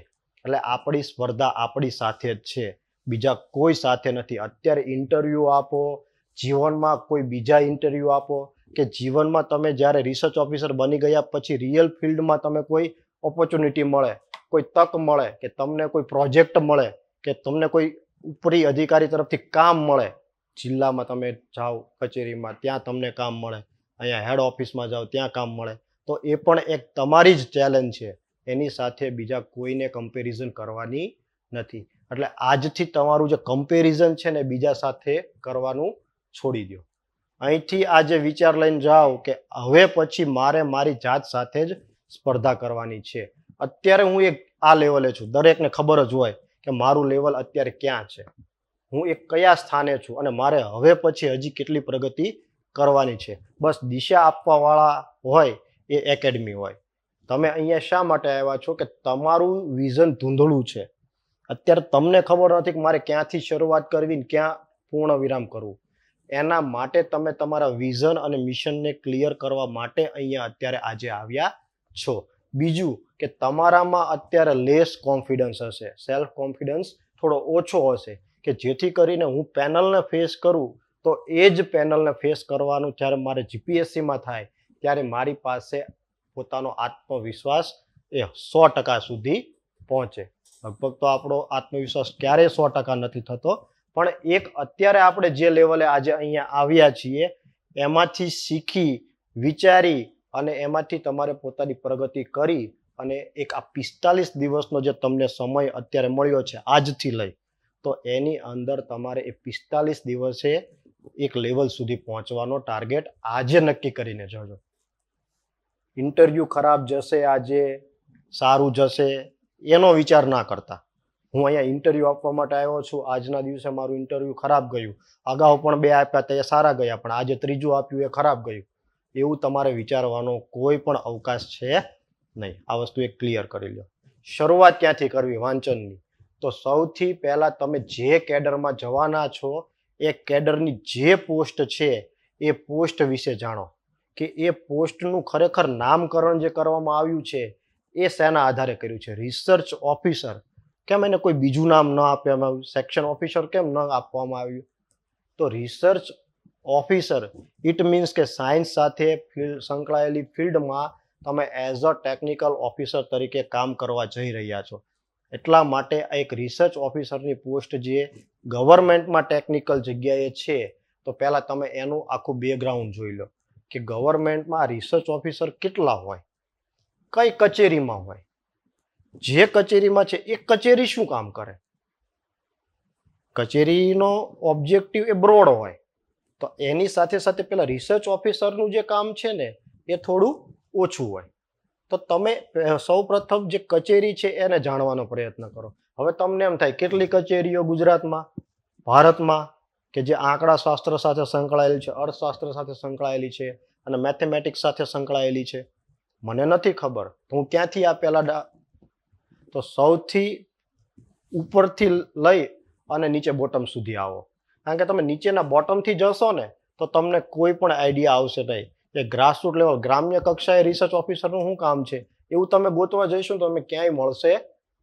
એટલે આપણી સ્પર્ધા આપણી સાથે જ છે, બીજા કોઈ સાથે નથી. અત્યારે ઇન્ટરવ્યુ આપો, જીવનમાં કોઈ બીજા ઇન્ટરવ્યુ આપો, કે જીવનમાં તમે જ્યારે રિસર્ચ ઓફિસર બની ગયા પછી રિયલ ફિલ્ડમાં તમે કોઈ ઓપોર્ચ્યુનિટી મળે, કોઈ તક મળે, કે તમને કોઈ પ્રોજેક્ટ મળે, કે તમને કોઈ ઉપરી અધિકારી તરફથી કામ મળે. જિલ્લામાં તમે જાઓ કચેરીમાં, ત્યાં તમને કામ મળે. અહીંયા હેડ ઓફિસમાં જાઓ ત્યાં કામ મળે. તો એ પણ એક તમારી જ ચેલેન્જ છે. એની સાથે બીજા કોઈને કમ્પેરિઝન કરવાની નથી. એટલે આજથી તમારું જે કમ્પેરિઝન છે ને બીજા સાથે કરવાનું છોડી દો. અહીંથી આ જે વિચાર લઈને જાઓ કે હવે પછી મારે મારી જાત સાથે જ સ્પર્ધા કરવાની છે. અત્યારે હું એક આ લેવલે છું, દરેકને ખબર જ હોય કે મારું લેવલ અત્યારે ક્યાં છે, હું એક કયા સ્થાને છું અને મારે હવે પછી હજી કેટલી પ્રગતિ કરવાની છે. બસ દિશા આપવાવાળા હોય એ એકેડમી હોય. તમે અહીંયા શા માટે આવ્યા છો કે તમારું વિઝન ધૂંધળું છે. અત્યારે તમને ખબર નથી કે મારે ક્યાંથી શરૂઆત કરવી ને ક્યાં પૂર્ણ વિરામ કરવું. એના માટે તમે તમારા વિઝન અને મિશનને ક્લિયર કરવા માટે અહીંયા અત્યારે આજે આવ્યા છો. બીજું કે તમારામાં અત્યારે લેસ કોન્ફિડન્સ હશે, સેલ્ફ કોન્ફિડન્સ થોડો ઓછો હશે કે જેથી કરીને હું પેનલને ફેસ કરું તો એ જ પેનલને ફેસ કરવાનું જ્યારે મારે જીપીએસસીમાં થાય ત્યારે મારી પાસે પોતાનો આત્મવિશ્વાસ એ 100% સુધી પહોંચે. લગભગ તો આપણો આત્મવિશ્વાસ ક્યારેય 100% નથી થતો, પણ એક અત્યારે આપણે જે લેવલે આજે અહીંયા આવ્યા છીએ એમાંથી શીખી વિચારી અને એમાંથી તમારે પોતાની પ્રગતિ કરી અને એક આ 45 દિવસનો જે તમને સમય અત્યારે મળ્યો છે આજથી લઈ, તો એની અંદર તમારે એ 45 દિવસે એક લેવલ સુધી પહોંચવાનો ટાર્ગેટ આજે નક્કી કરીને જજો. ઇન્ટરવ્યૂ ખરાબ જશે આજે, સારું જશે એનો વિચાર ના કરતા. હું અહીંયા ઇન્ટરવ્યૂ આપવા માટે આવ્યો છું, આજના દિવસે મારું ઇન્ટરવ્યૂ ખરાબ ગયું, અગાઉ પણ 2 આપ્યા તો એ સારા ગયા, પણ આજે ત્રીજું આપ્યું એ ખરાબ ગયું, એવું તમારે વિચારવાનો કોઈ પણ અવકાશ છે નહીં. આ વસ્તુ એક ક્લિયર કરી લો. શરૂઆત ક્યાંથી કરવી વાંચનની? તો સૌથી પહેલા તમે જે કેડરમાં જવાના છો એ કેડરની જે પોસ્ટ છે એ પોસ્ટ વિશે જાણો કે એ પોસ્ટનું ખરેખર નામકરણ જે કરવામાં આવ્યું છે એ શેના આધારે કર્યું છે. રિસર્ચ ઓફિસર કેમ એને કોઈ બીજું નામ ન આપવામાં આવ્યું? સેક્શન ઓફિસર કેમ ન આપવામાં આવ્યું? તો રિસર્ચ ઓફિસર ઇટ મીન્સ કે સાયન્સ સાથે સંકળાયેલી ફિલ્ડમાં તમે એઝ અ ટેકનિકલ ઓફિસર તરીકે કામ કરવા જઈ રહ્યા છો. એટલા માટે એક રિસર્ચ ઓફિસરની પોસ્ટ જે ગવર્મેન્ટમાં ટેકનિકલ જગ્યાએ છે, તો પહેલાં તમે એનું આખું બેકગ્રાઉન્ડ જોઈ લો કે ગવર્મેન્ટમાં રિસર્ચ ઓફિસર કેટલા હોય, કઈ કચેરીમાં હોય, જે કચેરીમાં છે એ કચેરી શું કામ કરે. કચેરીનો ઓબ્જેક્ટિવ એ બ્રોડ હોય, તો એની સાથે સાથે પેલા રિસર્ચ ઓફિસરનું જે કામ છે ને એ થોડું ઓછું હોય. તો તમે સૌ પ્રથમ જે કચેરી છે એને જાણવાનો પ્રયત્ન કરો. હવે તમને એમ થાય કેટલી કચેરીઓ ગુજરાતમાં, ભારતમાં કે જે આંકડા શાસ્ત્ર સાથે સંકળાયેલી છે, અર્થશાસ્ત્ર સાથે સંકળાયેલી છે અને મેથેમેટિક્સ સાથે સંકળાયેલી છે? મને નથી ખબર, તો હું ક્યાંથી આ પહેલા તો સૌથી ઉપરથી લઈ અને નીચે બોટમ સુધી આવો. કારણ કે તમે નીચેના બોટમથી જશો ને તો તમને કોઈ પણ આઈડિયા આવશે નહીં કે ગ્રાસરૂટ લેવલ ગ્રામ્ય કક્ષાએ રિસર્ચ ઓફિસરનું શું કામ છે એવું તમે ગોતવા જઈશું તો તમે ક્યાંય મળશે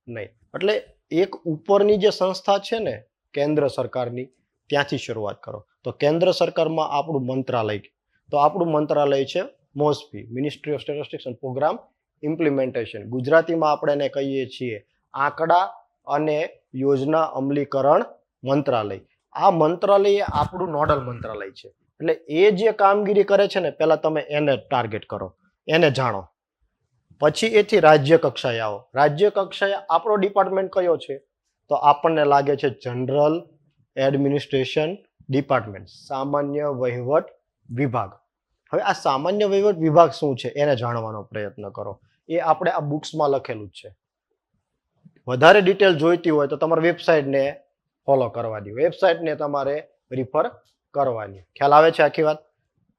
નહીં. એટલે એક ઉપરની જે સંસ્થા છે ને કેન્દ્ર સરકારની, ત્યાંથી શરૂઆત કરો. તો કેન્દ્ર સરકારમાં આપણું મંત્રાલય, તો આપણું મંત્રાલય છે MoSPI, ministry of statistics and programme implementation. ગુજરાતીમાં આપણે એને કહીએ છીએ આંકડા અને યોજના અમલીકરણ મંત્રાલય. આ મંત્રાલય આપણું નોડલ મંત્રાલય છે. એટલે એ જે કામગીરી કરે છે ને પહેલા તમે એને ટાર્ગેટ કરો, એને જાણો. પછી એથી રાજ્ય કક્ષાએ આવો. રાજ્ય કક્ષાએ આપણો ડિપાર્ટમેન્ટ કયો છે? તો આપણને લાગે છે જનરલ એડમિનિસ્ટ્રેશન ડિપાર્ટમેન્ટ, સામાન્ય વહીવટ વિભાગ. હવે આ સામાન્ય વહીવટ વિભાગ શું છે એને જાણવાનો પ્રયત્ન કરો. એ આપણે આ બુક્સમાં લખેલું જ છે. વધારે ડિટેલ જોઈતી હોય તો તમારે વેબસાઇટને ફોલો કરવાની, વેબસાઇટને તમારે રિફર કરવાની. ખ્યાલ આવે છે આખી વાત?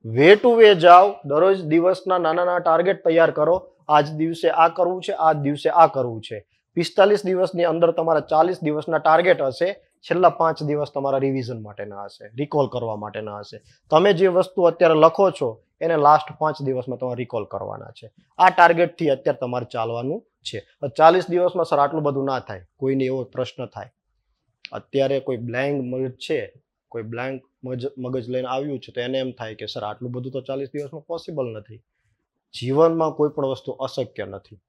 વે ટુ વે જાઓ, દરરોજ દિવસના નાના નાના ટાર્ગેટ તૈયાર કરો. આજ દિવસે આ કરવું છે, આ દિવસે આ કરવું છે. 45 દિવસની અંદર તમારા 40 દિવસના ટાર્ગેટ હશે. છેલ્લા 5 દિવસ તમારા રિવિઝન માટેના હશે, રિકોલ કરવા માટેના હશે. તમે જે વસ્તુ અત્યારે લખો છો એને લાસ્ટ 5 દિવસમાં તમારે રિકોલ કરવાના છે. આ ટાર્ગેટથી અત્યારે તમારે ચાલવાનું છે. 40 દિવસમાં સર આટલું બધું ના થાય, કોઈને એવો પ્રશ્ન થાય. અત્યારે કોઈ બ્લેન્ક મગજ છે, કોઈ બ્લેન્ક મગજ લઈને આવ્યું છે તો એને એમ થાય કે સર આટલું બધું તો 40 દિવસમાં પોસિબલ નથી. જીવનમાં કોઈ પણ વસ્તુ અશક્ય નથી.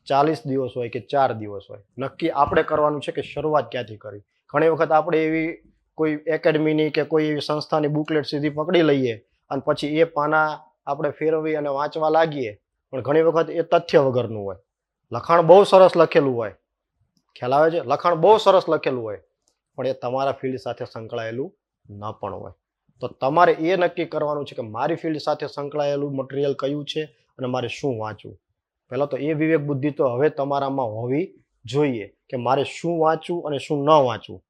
40 દિવસ હોય કે 4 દિવસ હોય, નક્કી આપણે કરવાનું છે કે શરૂઆત ક્યાંથી કરવી. ઘણી વખત આપણે એવી કોઈ એકેડમીની કે કોઈ એવી સંસ્થાની બુકલેટ સીધી પકડી લઈએ અને પછી એ પાના આપણે ફેરવી અને વાંચવા લાગીએ, પણ ઘણી વખત એ તથ્ય વગરનું હોય. લખાણ બહુ સરસ લખેલું હોય, ખ્યાલ આવે છે? લખાણ બહુ સરસ લખેલું હોય પણ એ તમારા ફિલ્ડ સાથે સંકળાયેલું ન પણ હોય. તો તમારે એ નક્કી કરવાનું છે કે મારી ફિલ્ડ સાથે સંકળાયેલું મટીરિયલ કયું છે અને મારે શું વાંચવું. પહેલાં તો એ વિવેક બુદ્ધિ તો હવે તમારામાં હોવી જોઈએ કે મારે શું વાંચવું અને શું ન વાંચવું,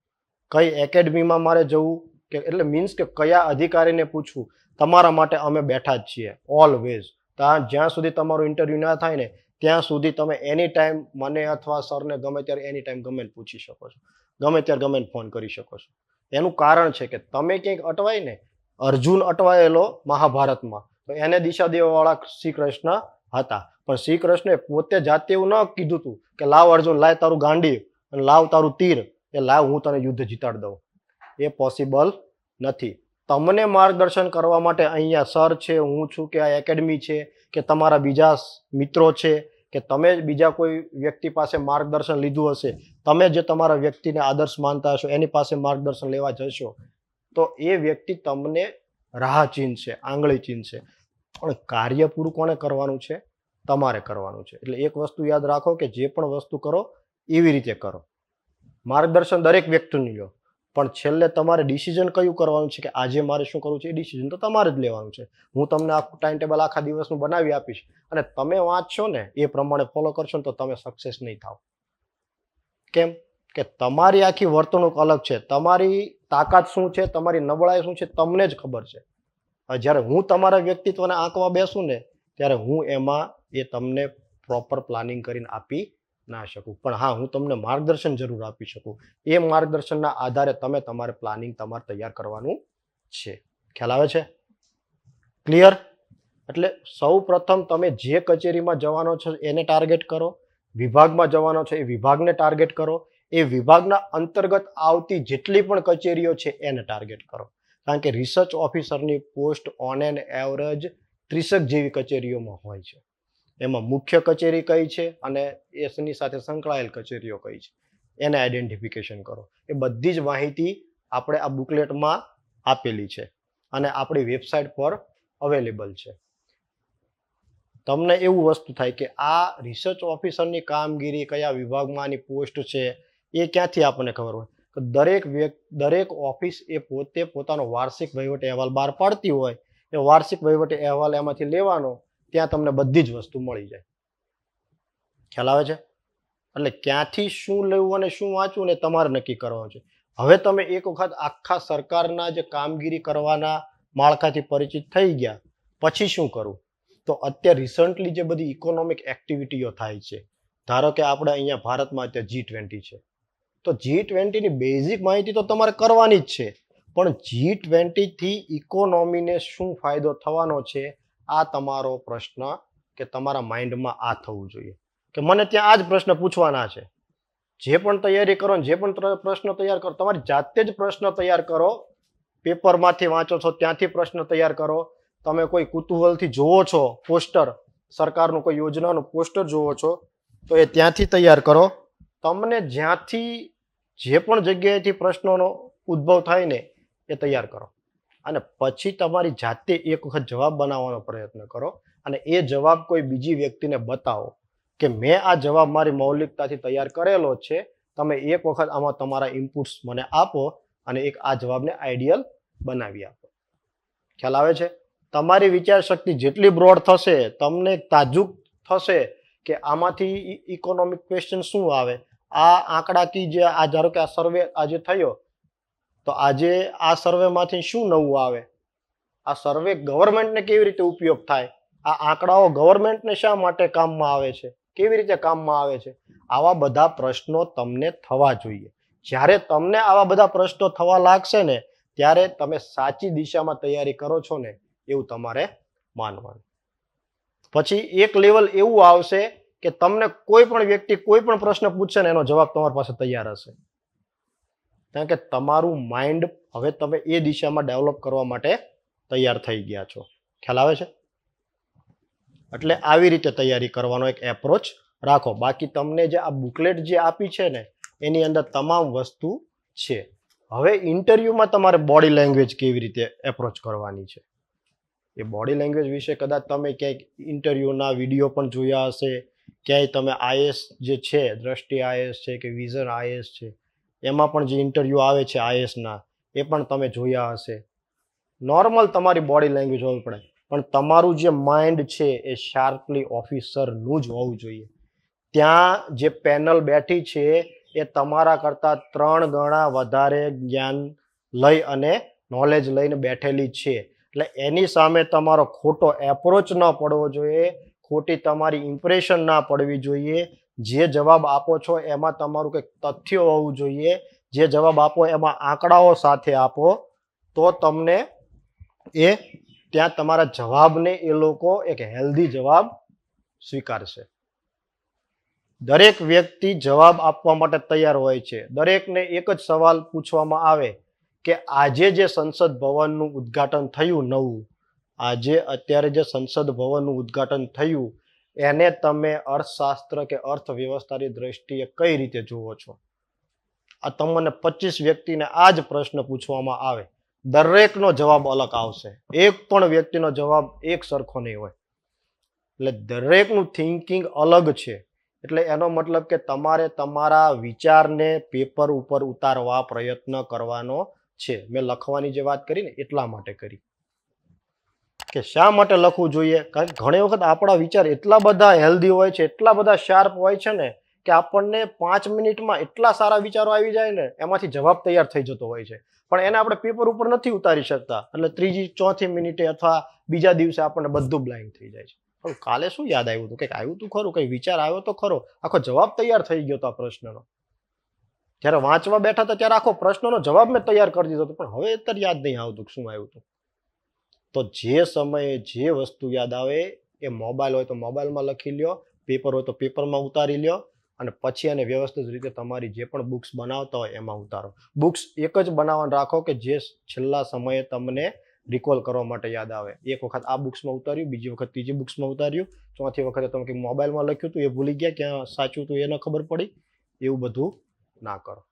કઈ એકેડમીમાં મારે જવું, કે એટલે મીન્સ કે કયા અધિકારીને પૂછવું, તમારા માટે અમે બેઠા જ છીએ ઓલવેઝ. જ્યાં સુધી તમારું ઇન્ટરવ્યુ ના થાય ને ત્યાં સુધી તમે એની ટાઈમ મને અથવા સરને ગમે ત્યારે એની ટાઈમ ગમે તે પૂછી શકો છો, ગમે ત્યારે ગમે તે ફોન કરી શકો છો. એનું કારણ છે કે તમે ક્યાંક અટવાય ને, અર્જુન અટવાયેલો મહાભારતમાં તો એને દિશા દેવાવાળા શ્રી કૃષ્ણ હતા, પણ શ્રી કૃષ્ણે પોતે જાતે એવું ન કીધું હતું કે લાવ અર્જુન, લાવ તારું ગાંડી અને લાવ તારું તીર, એ લાવ હું તને યુદ્ધ જીતાડી દઉં. એ પોસિબલ નથી. તમને માર્ગદર્શન કરવા માટે અહીંયા સર છે, હું છું, કે આ એકેડમી છે, કે તમારા બીજા મિત્રો છે, કે તમે બીજા કોઈ વ્યક્તિ પાસે માર્ગદર્શન લીધું હશે, તમે જે તમારા વ્યક્તિને આદર્શ માનતા હશો એની પાસે માર્ગદર્શન લેવા જશો તો એ વ્યક્તિ તમને રાહ ચીનશે, આંગળી ચીનશે. પણ કાર્ય પૂરું કોને કરવાનું છે? તમારે કરવાનું છે. એટલે એક વસ્તુ યાદ રાખો કે જે પણ વસ્તુ કરો એવી રીતે કરો. માર્ગદર્શન દરેક વ્યક્તિનું લો, પણ છેલ્લે તમારે ડિસિઝન કયું કરવાનું છે કે આજે મારે શું કરવું છે, એ ડિસિઝન તો તમારે જ લેવાનું છે. હું તમને આખું ટાઈમ ટેબલ આખા દિવસનું બનાવી આપીશ અને તમે વાંચશો ને એ પ્રમાણે ફોલો કરશો ને તો તમે સક્સેસ નહીં થાવ. કેમ કે તમારી આખી વર્તણૂક અલગ છે, તમારી તાકાત શું છે, તમારી નબળાઈ શું છે તમને જ ખબર છે. જ્યારે હું તમારા વ્યક્તિત્વને આંકવા બેસું ને ત્યારે હું એમાં એ તમને પ્રોપર પ્લાનિંગ કરીને આપી ના શકું, પણ હા હું તમને માર્ગદર્શન જરૂર આપી શકું. એ માર્ગદર્શનના આધારે તમે તમારે પ્લાનિંગ તમારે તૈયાર કરવાનું છે. ખ્યાલ આવે છે? ક્લિયર? એટલે સૌ પ્રથમ તમે જે કચેરીમાં જવાનો છો એને ટાર્ગેટ કરો, વિભાગમાં જવાનો છે એ વિભાગને ટાર્ગેટ કરો, એ વિભાગના અંતર્ગત આવતી જેટલી પણ કચેરીઓ છે એને ટાર્ગેટ કરો. કારણ કે રિસર્ચ ઓફિસરની પોસ્ટ ઓન એન એવરેજ 30 જેવી કચેરીઓમાં હોય છે. એમાં મુખ્ય કચેરી કઈ છે અને એની સાથે સંકળાયેલ કચેરીઓ કઈ છે એને આઈડેન્ટિફિકેશન કરો. એ બધી જ માહિતી આપણે આ બુકલેટમાં આપેલી છે અને આપણી વેબસાઇટ પર અવેલેબલ છે. તમને એવું વસ્તુ થાય કે આ રિસર્ચ ઓફિસરની કામગીરી કયા વિભાગમાં આની પોસ્ટ છે એ ક્યાંથી આપણને ખબર હોય? દરેક ઓફિસ એ પોતે પોતાનો વાર્ષિક વહીવટી અહેવાલ બહાર પાડતી હોય, એ વાર્ષિક વહીવટી અહેવાલ એમાંથી લેવાનો, ત્યાં તમને બધી જ વસ્તુ મળી જાય. ખ્યાલ આવે છે? એટલે ક્યાંથી શું લેવું અને શું વાંચવું ને તમારે નક્કી કરવાનું છે. હવે તમે એક વખત આખા સરકારના જે કામગીરી કરવાના માળખાથી પરિચિત થઈ ગયા પછી શું કરવું? તો અત્યારે રિસન્ટલી જે બધી ઇકોનોમિક એક્ટિવિટીઓ થાય છે, ધારો કે આપણે અહીંયા ભારતમાં અત્યારે G20 છે, તો G20 ની બેઝિક માહિતી તો તમારે કરવાની જ છે, પણ G20 થી ઇકોનોમીને શું ફાયદો થવાનો છે આ તમારો પ્રશ્ન કે તમારા માઇન્ડમાં આ થવું જોઈએ કે મને ત્યાં આ જ પ્રશ્ન પૂછવાના છે. જે પણ તૈયારી કરો, જે પણ પ્રશ્ન તૈયાર કરો, તમારી જાતે જ પ્રશ્ન તૈયાર કરો. પેપરમાંથી વાંચો છો ત્યાંથી પ્રશ્ન તૈયાર કરો. તમે કોઈ કુતૂહલથી જોવો છો પોસ્ટર, સરકારનું કોઈ યોજનાનું પોસ્ટર જોવો છો તો એ ત્યાંથી તૈયાર કરો. તમને જ્યાંથી જે પણ જગ્યાએથી પ્રશ્નોનો ઉદ્ભવ થાય ને એ તૈયાર કરો અને પછી તમારી જાતે એક વખત જવાબ બનાવવાનો પ્રયત્ન કરો અને એ જવાબ કોઈ બીજી વ્યક્તિને બતાવો કે મેં આ જવાબ મારી મૌલિકતાથી તૈયાર કરેલો છે, તમે એક વખત આમાં તમારા ઇનપુટ્સ મને આપો અને એક આ જવાબને આઈડિયલ બનાવી આપો. ખ્યાલ આવે છે? તમારી વિચાર શક્તિ જેટલી બ્રોડ થશે, તમને તાજુબ થશે કે આમાંથી ઇકોનોમિક ક્વેશ્ચન શું આવે, આ આંકડાકી જે આ ધારો કે આ સર્વે આજે થયો તો આજે આ સર્વેમાંથી શું નવું આવે, આ સર્વે ગવર્મેન્ટને કેવી રીતે ઉપયોગ થાય, આ આંકડાઓ ગવર્મેન્ટને શા માટે કામમાં આવે છે, કેવી રીતે કામમાં આવે છે, આવા બધા પ્રશ્નો તમને થવા જોઈએ. જ્યારે તમને આવા બધા પ્રશ્નો થવા લાગશે ને ત્યારે તમે સાચી દિશામાં તૈયારી કરો છો ને એવું તમારે માનવાનું. પછી એક લેવલ એવું આવશે કે તમને કોઈ પણ વ્યક્તિ કોઈ પણ પ્રશ્ન પૂછશે ને એનો જવાબ તમારી પાસે તૈયાર હશે, કારણ કે તમારું માઇન્ડ હવે તમે એ દિશામાં ડેવલપ કરવા માટે તૈયાર થઈ ગયા છો. ખ્યાલ આવે છે? એટલે આવી રીતે તૈયારી કરવાનો એક એપ્રોચ રાખો. બાકી તમને જે આ બુકલેટ જે આપી છે ને એની અંદર તમામ વસ્તુ છે. હવે ઇન્ટરવ્યુમાં તમારે બોડી લેંગ્વેજ કેવી રીતે એપ્રોચ કરવાની છે એ બોડી લેંગ્વેજ વિશે કદાચ તમે ક્યાંક ઇન્ટરવ્યુના વિડીયો પણ જોયા હશે, ક્યાંય તમે આઈએસ જે છે, દ્રષ્ટિ આઈએસ છે કે વિઝન આઈએસ છે, એમાં પણ જે ઇન્ટરવ્યુ આવે છે આઈએસના એ પણ તમે જોયા હશે. નોર્મલ તમારી બોડી લેંગ્વેજ હોવી પડે, પણ તમારું જે માઇન્ડ છે એ શાર્પલી ઓફિસરનું જ હોવું જોઈએ. ત્યાં જે પેનલ બેઠી છે એ તમારા કરતાં 3 ગણા વધારે જ્ઞાન લઈ અને નોલેજ લઈને બેઠેલી છે. એટલે એની સામે તમારો ખોટો એપ્રોચ ન પડવો જોઈએ, ખોટી તમારી ઇમ્પ્રેશન ના પડવી જોઈએ. જે જવાબ આપો છો એમાં તમારું કંઈક તથ્ય હોવું જોઈએ. જે જવાબ આપો એમાં આંકડાઓ સાથે આપો, તો તમને એ ત્યાં તમારા જવાબને એ લોકો એક હેલ્ધી જવાબ સ્વીકારશે. દરેક વ્યક્તિ જવાબ આપવા માટે તૈયાર હોય છે. દરેકને એક જ સવાલ પૂછવામાં આવે કે આજે જે સંસદ ભવનનું ઉદ્ઘાટન થયું નવું, અત્યારે જે સંસદ ભવનનું ઉદ્ઘાટન થયું એને તમે અર્થશાસ્ત્ર કે અર્થવ્યવસ્થાની દ્રષ્ટિએ કઈ રીતે જુઓ છો? આ તમને 25 વ્યક્તિને આ જ પ્રશ્ન પૂછવામાં આવે, દરેકનો જવાબ અલગ આવશે. એક પણ વ્યક્તિનો જવાબ એક સરખો નહીં હોય. એટલે દરેકનું થિંકિંગ અલગ છે. એટલે એનો મતલબ કે તમારે તમારા વિચારને પેપર ઉપર ઉતારવા પ્રયત્ન કરવાનો છે. મેં લખવાની જે વાત કરી ને એટલા માટે કરી કે શા માટે લખવું જોઈએ. કારણ કે ઘણી વખત આપણા વિચાર એટલા બધા હેલ્ધી હોય છે, એટલા બધા શાર્પ હોય છે ને કે આપણને 5 મિનિટમાં એટલા સારા વિચારો આવી જાય ને, એમાંથી જવાબ તૈયાર થઈ જતો હોય છે. પણ એને આપણે પેપર ઉપર નથી ઉતારી શકતા. એટલે 3જી 4થી મિનિટે અથવા બીજા દિવસે આપણને બધું બ્લાઇન્ડ થઈ જાય છે. પણ કાલે શું યાદ આવ્યું હતું? કંઈક આવ્યું હતું ખરું, કંઈ વિચાર આવ્યો તો ખરો, આખો જવાબ તૈયાર થઈ ગયો હતો આ પ્રશ્નનો. જ્યારે વાંચવા બેઠા હતા ત્યારે આખો પ્રશ્નનો જવાબ મેં તૈયાર કરી દીધો હતો, પણ હવે અત્યારે યાદ નહીં આવતું શું આવ્યું હતું. તો જે સમયે જે વસ્તુ યાદ આવે એ મોબાઈલ હોય તો મોબાઈલમાં લખી લ્યો, પેપર હોય તો પેપરમાં ઉતારી લ્યો, અને પછી એને વ્યવસ્થિત રીતે તમારી જે પણ બુક્સ બનાવતા હોય એમાં ઉતારો. બુક્સ એક જ બનાવવાનું રાખો કે જે છેલ્લા સમયે તમને રિકોલ કરવા માટે યાદ આવે. એક વખત આ બુક્સમાં ઉતાર્યું, બીજી વખત ત્રીજી બુક્સમાં ઉતાર્યું, ચોથી વખતે તમે કંઈક મોબાઈલમાં લખ્યું હતું એ ભૂલી ગયા, ક્યાં સાચું હતું એ ન ખબર પડી. એવું બધું ના કરો.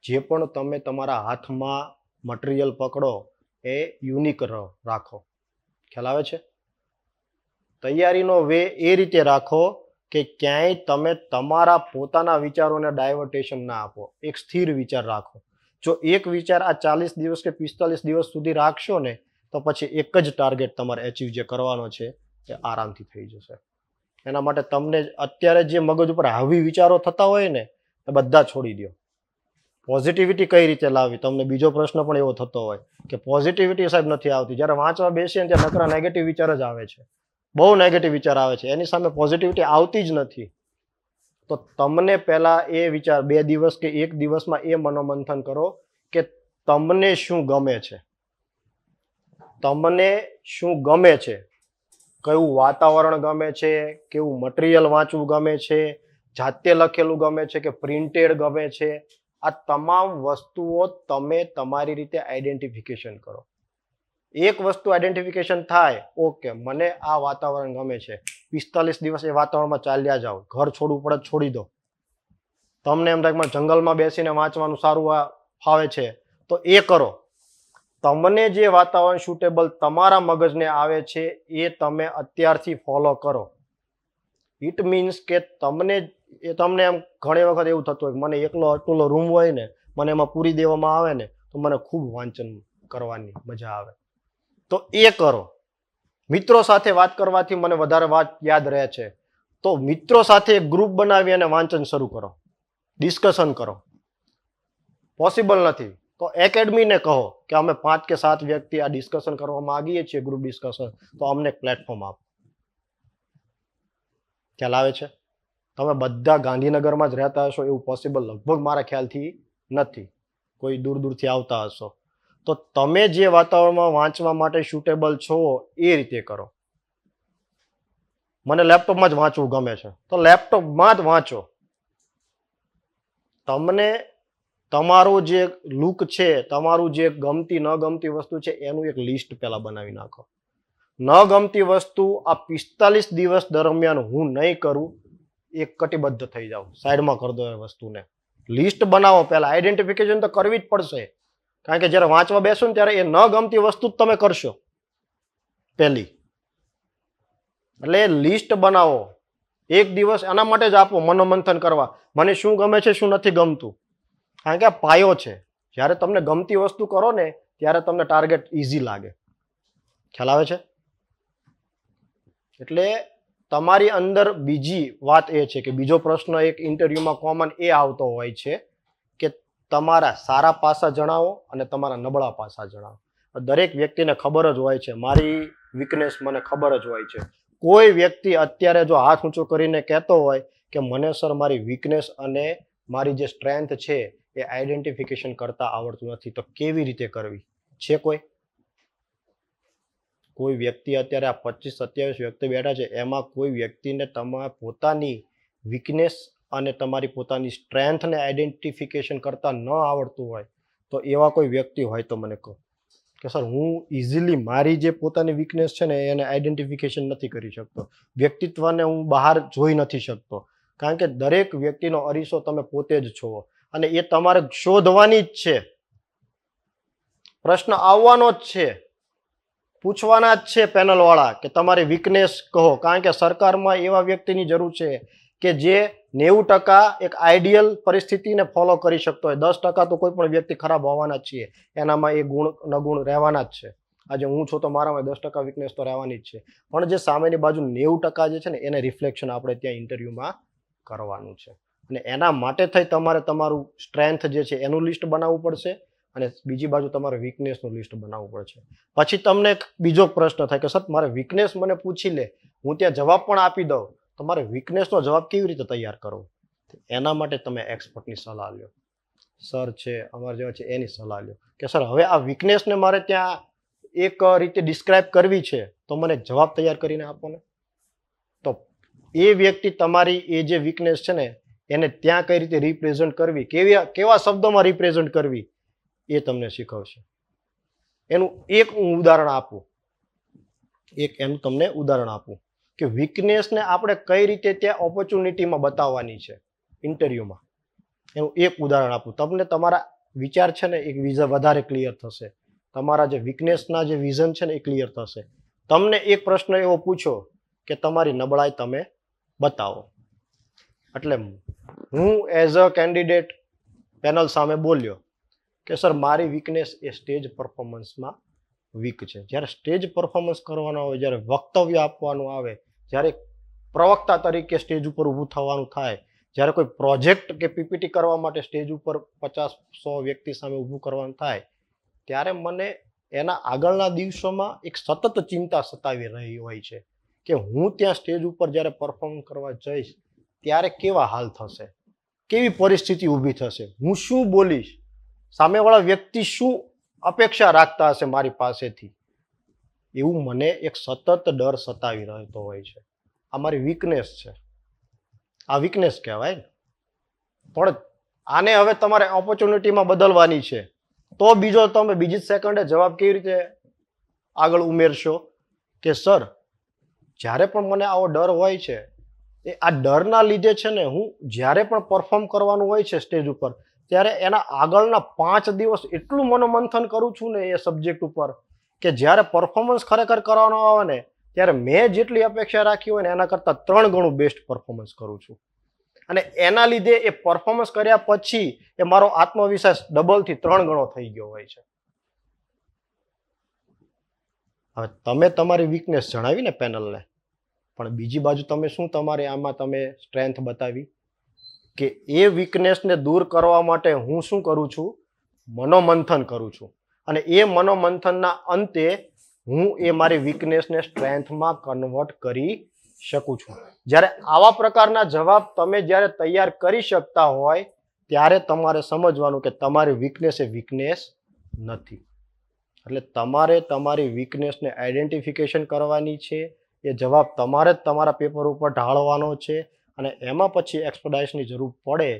જે પણ તમે તમારા હાથમાં મટીરિયલ પકડો એ યુનિક રાખો. ખ્યાલ આવે છે? તૈયારીનો વે એ રીતે રાખો કે ક્યાંય તમે તમારા પોતાના વિચારોને ડાયવર્ટેશન ના આપો. એક સ્થિર વિચાર રાખો. જો એક વિચાર આ 40 દિવસ કે 45 દિવસ સુધી રાખશો ને તો પછી એક જ ટાર્ગેટ તમારે અચીવ જે કરવાનો છે એ આરામથી થઈ જશે. એના માટે તમને અત્યારે જે મગજ ઉપર હાવી વિચારો થતા હોય ને એ બધા છોડી દો. પોઝિટિવિટી કઈ રીતે લાવવી? તમને બીજો પ્રશ્ન પણ એવો થતો હોય કે પોઝિટિવિટી સાહેબ નથી આવતી. જ્યારે વાંચવા બેસીએ ને ત્યારે નકરા નેગેટિવ વિચાર જ આવે છે, બહુ નેગેટિવ વિચાર આવે છે, એની સામે પોઝિટિવિટી આવતી જ નથી. તો તમને પહેલા એ વિચાર 2 દિવસ કે 1 દિવસમાં એ મનોમંથન કરો કે તમને શું ગમે છે, તમને શું ગમે છે, કયું વાતાવરણ ગમે છે, કેવું મટીરિયલ વાંચવું ગમે છે, જાતે લખેલું ગમે છે કે પ્રિન્ટેડ ગમે છે. આ તમામ વસ્તુઓ તમે તમારી રીતે આઈડેન્ટિફિકેશન કરો. એક વસ્તુ આઈડેન્ટિફિકેશન થાય, ઓકે મને આ વાતાવરણ ગમે છે, 45 દિવસ એ વાતાવરણમાં ચાલ્યા જાઓ. ઘર છોડવું પડે છોડી દો. તમને એમ થાય જંગલમાં બેસીને વાંચવાનું સારું ફાવે છે તો એ કરો. તમને જે વાતાવરણ સુટેબલ તમારા મગજને આવે છે એ તમે અત્યારથી ફોલો કરો. ઇટ મીન્સ કે તમને એમ ઘણી વખત એવું થતું હોય મને એકલો અટુલો રૂમ હોય ને, મને એમાં પૂરી દેવામાં આવે ને તો મને ખૂબ વાંચન કરવાની મજા આવે, તો એ કરો. મિત્રો સાથે વાત કરવાથી મને વધારે વાત યાદ રહે છે, તો મિત્રો સાથે એક ગ્રુપ બનાવી અને વાંચન શરૂ કરો, ડિસ્કશન કરો. પોસિબલ નથી તો એકેડમીને કહો કે અમે 5 કે 7 વ્યક્તિ આ ડિસ્કશન કરવા માંગીએ છીએ, ગ્રુપ ડિસ્કશન, તો અમને એક પ્લેટફોર્મ આપો. ખ્યાલ આવે છે? તમે બધા ગાંધીનગરમાં જ રહેતા હશો એવું પોસિબલ લગભગ મારા ખ્યાલથી નથી. કોઈ દૂર દૂરથી આવતા હશો. તો તમે જે વાતાવરણમાં વાંચવા માટે સુટેબલ છો એ રીતે કરો. મને લેપટોપમાં જ વાંચવું ગમે છે તો લેપટોપમાં જ વાંચો. તમને તમારું જે લુક છે, તમારું જે ગમતી ન ગમતી વસ્તુ છે એનું એક લિસ્ટ પહેલા બનાવી નાખો. ન ગમતી વસ્તુ આ 45 દિવસ દરમિયાન હું નહીં કરું, એક કટિબદ્ધ થઈ જાઓ, સાઈડમાં કરી દો એ વસ્તુને. લિસ્ટ બનાવો પહેલા. આઈડેન્ટિફિકેશન તો કરવી જ પડશે, કારણ કે જ્યારે વાંચવા બેસો ને ત્યારે એ ન ગમતી વસ્તુ જ તમે કરશો પહેલી. એટલે લિસ્ટ બનાવો. એક દિવસ એના માટે જ આપો મનોમંથન કરવા, મને શું ગમે છે શું નથી ગમતું. કારણ કે આ પાયો છે. જ્યારે તમને ગમતી વસ્તુ કરો ને ત્યારે તમને ટાર્ગેટ ઇઝી લાગે. ખ્યાલ આવે છે? એટલે તમારી અંદર બીજી વાત એ છે કે બીજો પ્રશ્ન એક ઇન્ટરવ્યુમાં કોમન એ આવતો હોય છે કે તમારા સારા પાસા જણાવો અને તમારા નબળા પાસા જણાવો. દરેક વ્યક્તિને ખબર જ હોય છે, મારી વીકનેસ મને ખબર જ હોય છે. કોઈ વ્યક્તિ અત્યારે જો હાથ ઊંચો કરીને કહેતો હોય કે મને સર મારી વીકનેસ અને મારી જે સ્ટ્રેન્થ છે એ આઈડેન્ટિફિકેશન કરતા આવડતું નથી, તો કેવી રીતે કરવી છે? કોઈ વ્યક્તિ અત્યારે આ 25-27 વ્યક્તિ બેઠા છે, એમાં કોઈ વ્યક્તિને તમારા પોતાની વીકનેસ અને તમારી પોતાની સ્ટ્રેન્થને આઈડેન્ટિફિકેશન કરતા ન આવડતું હોય તો એવા કોઈ વ્યક્તિ હોય તો મને કહો કે સર હું ઇઝીલી મારી જે પોતાની વીકનેસ છે ને એને આઈડેન્ટિફિકેશન નથી કરી શકતો, વ્યક્તિત્વને હું બહાર જોઈ નથી શકતો. કારણ કે દરેક વ્યક્તિનો અરીસો તમે પોતે જ છો અને એ તમારે શોધવાની જ છે. પ્રશ્ન આવવાનો જ છે, પૂછવાના જ છે પેનલ વાળા કે તમારી વીકનેસ કહો. કારણ કે સરકારમાં એવા વ્યક્તિની જરૂર છે કે જે 90% એક આઈડિયલ પરિસ્થિતિને ફોલો કરી શકતો હોય. 10% તો કોઈ પણ વ્યક્તિ ખરાબ હોવાના જ છીએ, એનામાં એ ગુણ નગુણ રહેવાના જ છે. આજે હું છું તો મારામાં 10% વીકનેસ તો રહેવાની જ છે, પણ જે સામેની બાજુ 90% જે છે ને એને રિફ્લેક્શન આપણે ત્યાં ઇન્ટરવ્યુમાં કરવાનું છે. અને એના માટે થઈ તમારે તમારું સ્ટ્રેન્થ જે છે એનું લિસ્ટ બનાવવું પડશે અને બીજી બાજુ તમારે વીકનેસનું લિસ્ટ બનાવવું પડશે. પછી તમને બીજો પ્રશ્ન થાય કે સર મારે વીકનેસ મને પૂછી લે, હું ત્યાં જવાબ પણ આપી દઉં, તમારે વીકનેસનો જવાબ કેવી રીતે તૈયાર કરવો? એના માટે તમે એક્સપર્ટની સલાહ લ્યો. સર છે અમારા જેવા છે એની સલાહ લ્યો કે સર હવે આ વીકનેસને મારે ત્યાં એક રીતે ડિસ્ક્રાઇબ કરવી છે તો મને એક જવાબ તૈયાર કરીને આપો ને. તો એ વ્યક્તિ તમારી એ જે વીકનેસ છે ને એને ત્યાં કઈ રીતે રિપ્રેઝન્ટ કરવી, કેવા શબ્દોમાં રિપ્રેઝન્ટ કરવી એ તમને શીખવશે. એનું એક હું ઉદાહરણ આપું, એનું તમને ઉદાહરણ આપું કે વીકનેસને આપણે કઈ રીતે ત્યાં ઓપોર્ચ્યુનિટીમાં બતાવવાની છે ઇન્ટરવ્યુમાં. એનું એક ઉદાહરણ આપું તમને, તમારા વિચાર છે ને એક વિઝન વધારે ક્લિયર થશે, તમારા જે વીકનેસના જે વિઝન છે ને એ ક્લિયર થશે. તમને એક પ્રશ્ન એવો પૂછો કે તમારી નબળાઈ તમે બતાવો, એટલે હું એઝ અ કેન્ડિડેટ પેનલ સામે બોલ્યો કે સર મારી વીકનેસ એ સ્ટેજ પરફોર્મન્સમાં વીક છે. જ્યારે સ્ટેજ પરફોર્મન્સ કરવાનો આવે, જ્યારે વક્તવ્ય આપવાનું આવે, જ્યારે પ્રવક્તા તરીકે સ્ટેજ ઉપર ઊભું થવાનું થાય, જ્યારે કોઈ પ્રોજેક્ટ કે પીપીટી કરવા માટે સ્ટેજ ઉપર 50-100 વ્યક્તિ સામે ઊભું કરવાનું થાય, ત્યારે મને એના આગળના દિવસોમાં એક સતત ચિંતા સતાવી રહી હોય છે કે હું ત્યાં સ્ટેજ ઉપર જ્યારે પરફોર્મ કરવા જઈશ ત્યારે કેવા હાલ થશે, કેવી પરિસ્થિતિ ઊભી થશે, હું શું બોલીશ, સામેવાળા વ્યક્તિ શું અપેક્ષા રાખતા હશે મારી પાસેથી, એવું મને એક સતત ડર સતાવી રહેતો હોય છે. આ મારી વીકનેસ છે, આ વીકનેસ કહેવાય ને. પણ આને હવે તમારે ઓપોર્ચ્યુનિટીમાં બદલવાની છે, તો તમે બીજી સેકન્ડે જવાબ કેવી રીતે આગળ ઉમેરશો કે સર જ્યારે પણ મને આવો ડર હોય છે એ આ ડરના લીધે છે ને હું જ્યારે પણ પરફોર્મ કરવાનું હોય છે સ્ટેજ ઉપર ત્યારે એના આગળના 5 દિવસ એટલું મનોમંથન કરું છું ને એ સબ્જેક્ટ ઉપર કે જ્યારે પરફોર્મન્સ ખરેખર કરવાનો આવે ને ત્યારે મેં જેટલી અપેક્ષા રાખી હોય ને એના કરતાં 3 ગણું બેસ્ટ પરફોર્મન્સ કરું છું. અને એના લીધે એ પરફોર્મન્સ કર્યા પછી એ મારો આત્મવિશ્વાસ ડબલથી 3 ગણો થઈ ગયો હોય છે. હવે તમે તમારી વીકનેસ જણાવી ને પેનલને, પણ બીજી બાજુ તમે શું તમારે આમાં તમે સ્ટ્રેન્થ બતાવી કે એ વીકનેસને દૂર કરવા માટે હું શું કરું છું, મનોમંથન કરું છું અને એ મનોમંથનના અંતે હું એ મારી વીકનેસને સ્ટ્રેન્થમાં કન્વર્ટ કરી શકું છું. જ્યારે આવા પ્રકારના જવાબ તમે જ્યારે તૈયાર કરી શકતા હોય ત્યારે તમારે સમજવાનું કે તમારી વીકનેસ એ વીકનેસ નથી. એટલે તમારે તમારી વીકનેસને આઈડેન્ટિફિકેશન કરવાની છે, એ જવાબ તમારે જ તમારા પેપર ઉપર ઢાળવાનો છે અને એમાં પછી એક્સપર્ટાઇઝની જરૂર પડે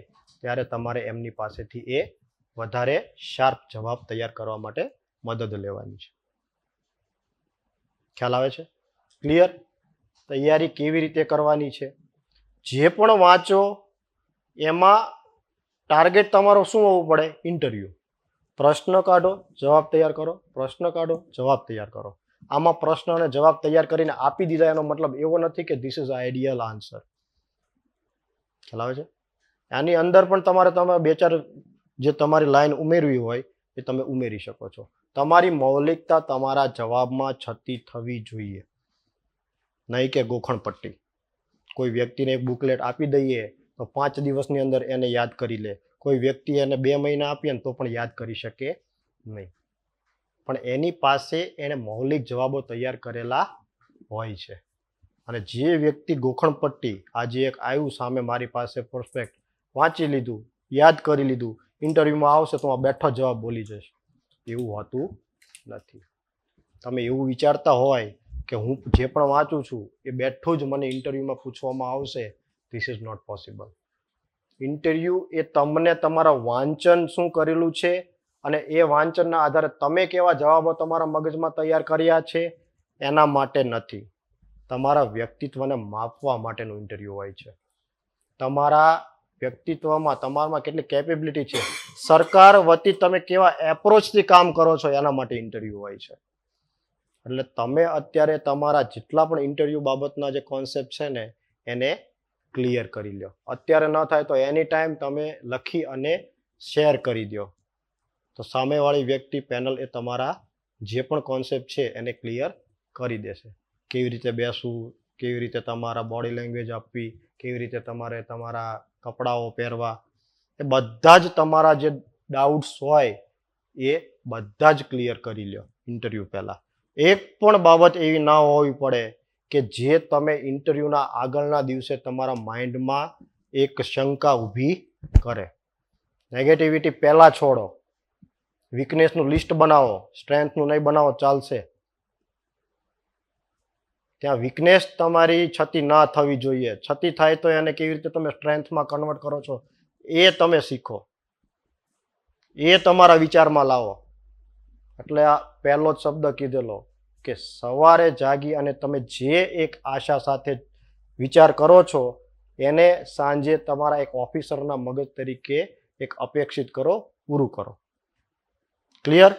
ત્યારે તમારે એમની પાસેથી એ વધારે શાર્પ જવાબ તૈયાર કરવા માટે મદદ લેવાની છે. ખ્યાલ આવે છે? ક્લિયર? તૈયારી કેવી રીતે કરવાની છે? જે પણ વાંચો એમાં ટાર્ગેટ તમારો શું હોવું પડે? ઇન્ટરવ્યુ. પ્રશ્ન કાઢો, જવાબ તૈયાર કરો, પ્રશ્ન કાઢો, જવાબ તૈયાર કરો. આમાં પ્રશ્ન અને જવાબ તૈયાર કરીને આપી દીધા એનો મતલબ એવો નથી કે ધીસ ઇઝ આઈડિયલ આન્સર. ખ્યાલ આવે છે? આની અંદર પણ તમે 2-4 જે તમારી લાઈન ઉમેરવી હોય એ તમે ઉમેરી શકો છો. તમારી મૌલિકતા તમારા જવાબમાં છતી થવી જોઈએ, નહીં કે ગોખણ પટ્ટી. કોઈ વ્યક્તિને એક બુકલેટ આપી દઈએ તો 5 દિવસની અંદર એને યાદ કરી લે, કોઈ વ્યક્તિ એને 2 મહિના આપીએ ને તો પણ યાદ કરી શકે નહીં. પણ એની પાસે એણે મૌલિક જવાબો તૈયાર કરેલા હોય છે. અને જે વ્યક્તિ ગોખણપટ્ટી આજે એક આવ્યું સામે મારી પાસે પરફેક્ટ વાંચી લીધું, યાદ કરી લીધું, ઇન્ટરવ્યુમાં આવશે તો આ બેઠો જવાબ બોલી જશે, એવું હોતું નથી. તમે એવું વિચારતા હોય કે હું જે પણ વાંચું છું એ બેઠું જ મને ઇન્ટરવ્યુમાં પૂછવામાં આવશે, this is not possible. Interview એ તમને તમારા વાંચન શું કરેલું છે અને એ વાંચનના આધારે તમે કેવા જવાબો તમારા મગજમાં તૈયાર કર્યા છે એના માટે નથી. તમારા વ્યક્તિત્વને માપવા માટેનું ઇન્ટરવ્યુ હોય છે. તમારા વ્યક્તિત્વમાં તમારામાં કેટલી કેપેબિલિટી છે, સરકાર વતી તમે કેવા એપ્રોચથી કામ કરો છો એના માટે ઇન્ટરવ્યુ હોય છે. એટલે તમે અત્યારે તમારા જેટલા પણ ઇન્ટરવ્યુ બાબતના જે કોન્સેપ્ટ છે ને એને ક્લિયર કરી લો. અત્યારે ન થાય તો એની ટાઈમ તમે લખી અને શેર કરી દો, તો સામેવાળી વ્યક્તિ પેનલ એ તમારા જે પણ કોન્સેપ્ટ છે એને ક્લિયર કરી દેશે. કેવી રીતે બેસવું, કેવી રીતે તમારા બોડી લેંગ્વેજ આપવી, કેવી રીતે તમારે તમારા કપડાઓ પહેરવા, એ બધા જ તમારા જે ડાઉટ્સ હોય એ બધા જ ક્લિયર કરી લો ઇન્ટરવ્યૂ પહેલાં. એક પણ બાબત એવી ના હોવી પડે કે જે તમે ઇન્ટરવ્યૂના આગળના દિવસે તમારા માઇન્ડમાં એક શંકા ઊભી કરે. નેગેટિવિટી પહેલાં છોડો, વીકનેસનું લિસ્ટ બનાવો, સ્ટ્રેન્થનું નહીં બનાવો ચાલશે. ત્યાં વીકનેસ તમારી છતી ના થવી જોઈએ. છતી થાય તો એને કેવી રીતે તમે સ્ટ્રેન્થમાં કન્વર્ટ કરો છો એ તમે શીખો, એ તમારા વિચારમાં લાવો. એટલે આ પહેલો જ શબ્દ કીધેલો કે સવારે જાગી અને તમે જે એક આશા સાથે વિચાર કરો છો એને સાંજે તમારા એક ઓફિસરના મગજ તરીકે એક અપેક્ષિત કરો, પૂરું કરો. ક્લિયર?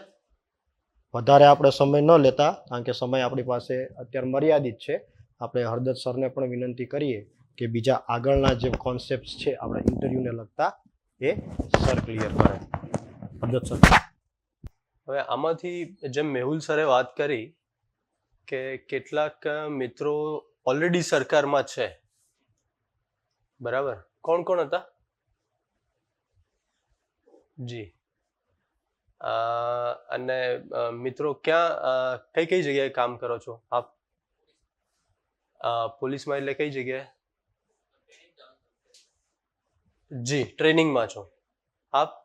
વધારે આપણે સમય ન લેતા, કારણ કે સમય આપણી પાસે અત્યારે મર્યાદિત છે. આપણે હરદત્ત સરને પણ વિનંતી કરીએ કે બીજા આગળના જે કોન્સેપ્ટ છે આપણે ઇન્ટરવ્યુને લગતા એ સર ક્લિયર કરે. હરદત્ત સર. હવે આમાંથી જેમ મેહુલ સરે વાત કરી કે કેટલાક મિત્રો ઓલરેડી સરકારમાં છે, બરાબર? કોણ કોણ હતા? જી. અને મિત્રો ક્યાં કઈ કઈ જગ્યાએ કામ કરો છો આપ? પોલીસમાં એટલે કઈ જગ્યાએ? જી, ટ્રેનિંગમાં છો આપ?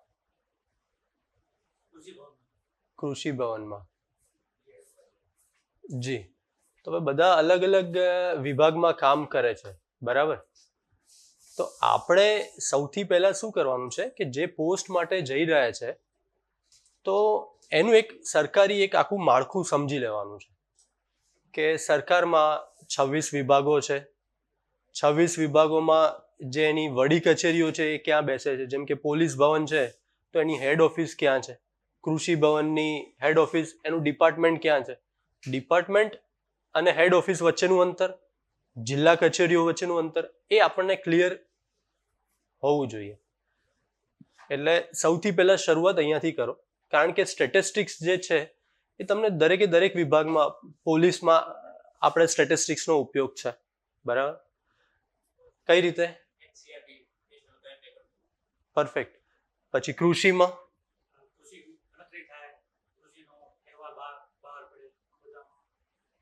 કૃષિ ભવનમાં. જી. તો હવે બધા અલગ અલગ વિભાગમાં કામ કરે છે, બરાબર? તો આપણે સૌથી પહેલા શું કરવાનું છે કે જે પોસ્ટ માટે જઈ રહ્યા છે તો એનું એક સરકારી એક આખું માળખું સમજી લેવાનું છે કે સરકારમાં 26 વિભાગો છે. 26 વિભાગોમાં જે એની વડી કચેરીઓ છે એ ક્યાં બેસે છે, જેમ કે પોલીસ ભવન છે તો એની હેડ ઓફિસ ક્યાં છે, કૃષિ ભવનની હેડ ઓફિસ, એનું ડિપાર્ટમેન્ટ ક્યાં છે, ડિપાર્ટમેન્ટ અને હેડ ઓફિસ વચ્ચેનું અંતર, જિલ્લા કચેરીઓ વચ્ચેનું અંતર, એ આપણને ક્લિયર હોવું જોઈએ. એટલે સૌથી પહેલા શરૂઆત અહીંયાથી કરો, કારણ કે સ્ટેટિસ્ટિક્સ જે છે એ તમને દરેકે દરેક વિભાગમાં, પોલીસમાં આપણે સ્ટેટિસ્ટિક્સનો ઉપયોગ છે, બરાબર? કઈ રીતે? પરફેક્ટ. પછી કૃષિમાં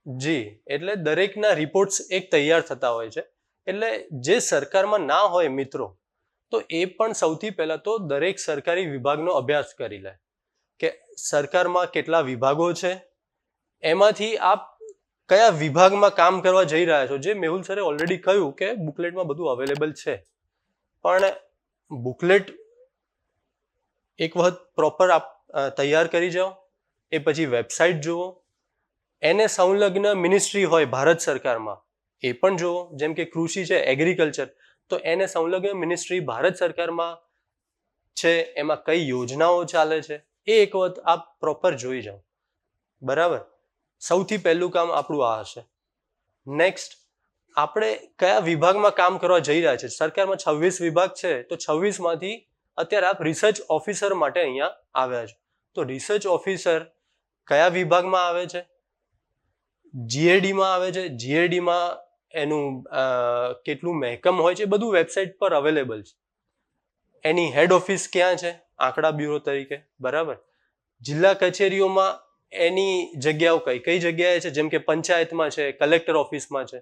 જી, એટલે દરેકના રિપોર્ટ્સ એક તૈયાર થતા હોય છે. એટલે જે સરકારમાં ના હોય મિત્રો, તો એ પણ સૌથી પહેલા તો દરેક સરકારી વિભાગનો અભ્યાસ કરી લે કે સરકારમાં કેટલા વિભાગો છે, એમાંથી આપ કયા વિભાગમાં કામ કરવા જઈ રહ્યા છો. જે મેહુલ સરે ઓલરેડી કહ્યું કે બુકલેટમાં બધું અવેલેબલ છે, પણ બુકલેટ એક વખત પ્રોપર આપ તૈયાર કરી જાઓ, એ પછી વેબસાઇટ જુઓ, એને સંલગ્ન મિનિસ્ટ્રી હોય ભારત સરકારમાં એ પણ જુઓ. જેમ કે કૃષિ છે, એગ્રીકલ્ચર, તો એને સંલગ્ન મિનિસ્ટ્રી ભારત સરકારમાં છે, એમાં કઈ યોજનાઓ ચાલે છે એ એક વખત આપ પ્રોપર જોઈ જાઓ, બરાબર? સૌથી પહેલું કામ આપણું આ હશે. નેક્સ્ટ, આપણે કયા વિભાગમાં કામ કરવા જઈ રહ્યા છે. સરકારમાં 26 વિભાગ છે, તો 26માંથી અત્યારે આપ રિસર્ચ ઓફિસર માટે અહીંયા આવ્યા છો. તો રિસર્ચ ઓફિસર કયા વિભાગમાં આવે છે? જીએડીમાં આવે છે. જીએડીમાં એનું કેટલું મહેકમ હોય છે બધું વેબસાઇટ પર અવેલેબલ છે. એની હેડ ઓફિસ ક્યાં છે, આંકડા બ્યુરો તરીકે, બરાબર. જિલ્લા કચેરીઓમાં એની જગ્યાઓ કઈ કઈ જગ્યાએ છે, જેમ કે પંચાયતમાં છે, કલેક્ટર ઓફિસમાં છે.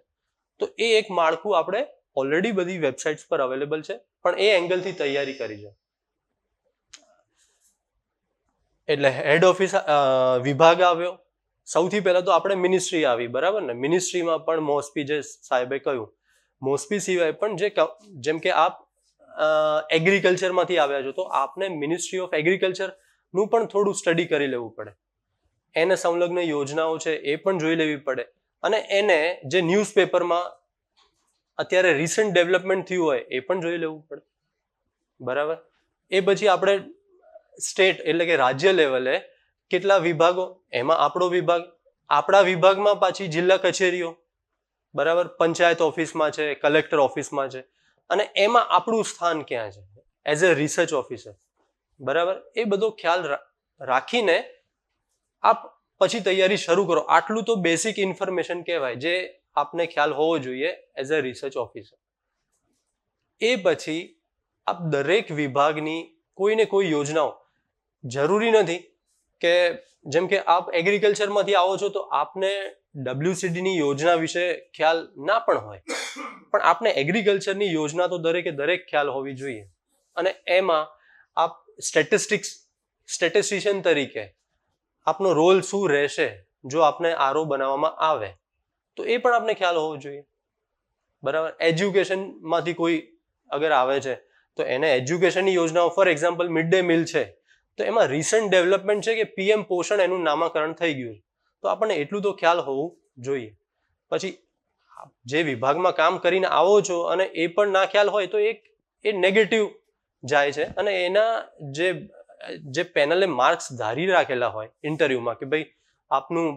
તો એ એક માળખું આપણે ઓલરેડી બધી વેબસાઇટ્સ પર અવેલેબલ છે, પણ એ એંગલથી તૈયારી કરી છે. એટલે હેડ ઓફિસ વિભાગ આવ્યો. સૌથી પહેલા તો આપણે મિનિસ્ટ્રી આવી, બરાબર ને. મિનિસ્ટ્રીમાં પણ મોસ્પી, જે સાહેબે કહ્યું, મોસ્પી સિવાય પણ જેમ કે આપ એગ્રીકલ્ચરમાંથી આવ્યા છો, તો આપને મિનિસ્ટ્રી ઓફ એગ્રીકલ્ચરનું પણ થોડું સ્ટડી કરી લેવું પડે. એને સંલગ્ન યોજનાઓ છે એ પણ જોઈ લેવી પડે. અને એને જે ન્યૂઝપેપરમાં અત્યારે રિસન્ટ ડેવલપમેન્ટ થયું હોય એ પણ જોઈ લેવું પડે, બરાબર. એ પછી આપણે સ્ટેટ એટલે કે રાજ્ય લેવલે કેટલા વિભાગો, એમાં આપણો વિભાગ, આપણા વિભાગમાં પાછી જિલ્લા કચેરીઓ, બરાબર, પંચાયત ઓફિસમાં છે, કલેક્ટર ઓફિસમાં છે, અને એમાં આપણું સ્થાન ક્યાં છે એઝ અ રિસર્ચ ઓફિસર, બરાબર. એ બધો ખ્યાલ રાખીને આપ પછી તૈયારી શરૂ કરો. આટલું તો બેસિક ઇન્ફોર્મેશન કહેવાય જે આપને ખ્યાલ હોવો જોઈએ એઝ અ રિસર્ચ ઓફિસર. એ પછી આપ દરેક વિભાગની કોઈને કોઈ યોજનાઓ, જરૂરી નથી કે જેમ કે આપ એગ્રીકલ્ચરમાંથી આવો છો તો આપને WCDની યોજના વિશે ખ્યાલ ના પણ હોય, પણ આપને એગ્રીકલ્ચરની યોજના તો દરેકે દરેક ખ્યાલ હોવી જોઈએ. અને એમાં આપ સ્ટેટિસ્ટિશિયન તરીકે આપનો રોલ શું રહેશે જો આપને આરઓ બનાવવામાં આવે, તો એ પણ આપને ખ્યાલ હોવો જોઈએ, બરાબર. એજ્યુકેશનમાંથી કોઈ અગર આવે છે તો એને એજ્યુકેશનની યોજનાઓ, for example mid day meal છે, તો એમાં રિસન્ટ ડેવલપમેન્ટ છે કે PM પોષણ એનું નામાકરણ થઈ ગયું છે, તો આપણને એટલું તો ખ્યાલ હોવું જોઈએ. પછી જે વિભાગમાં કામ કરીને આવો છો અને એ પણ ના ખ્યાલ હોય તો એ નેગેટિવ જાય છે. અને એના જે પેનલે માર્ક્સ ધારી રાખેલા હોય ઇન્ટરવ્યુમાં કે ભાઈ આપનું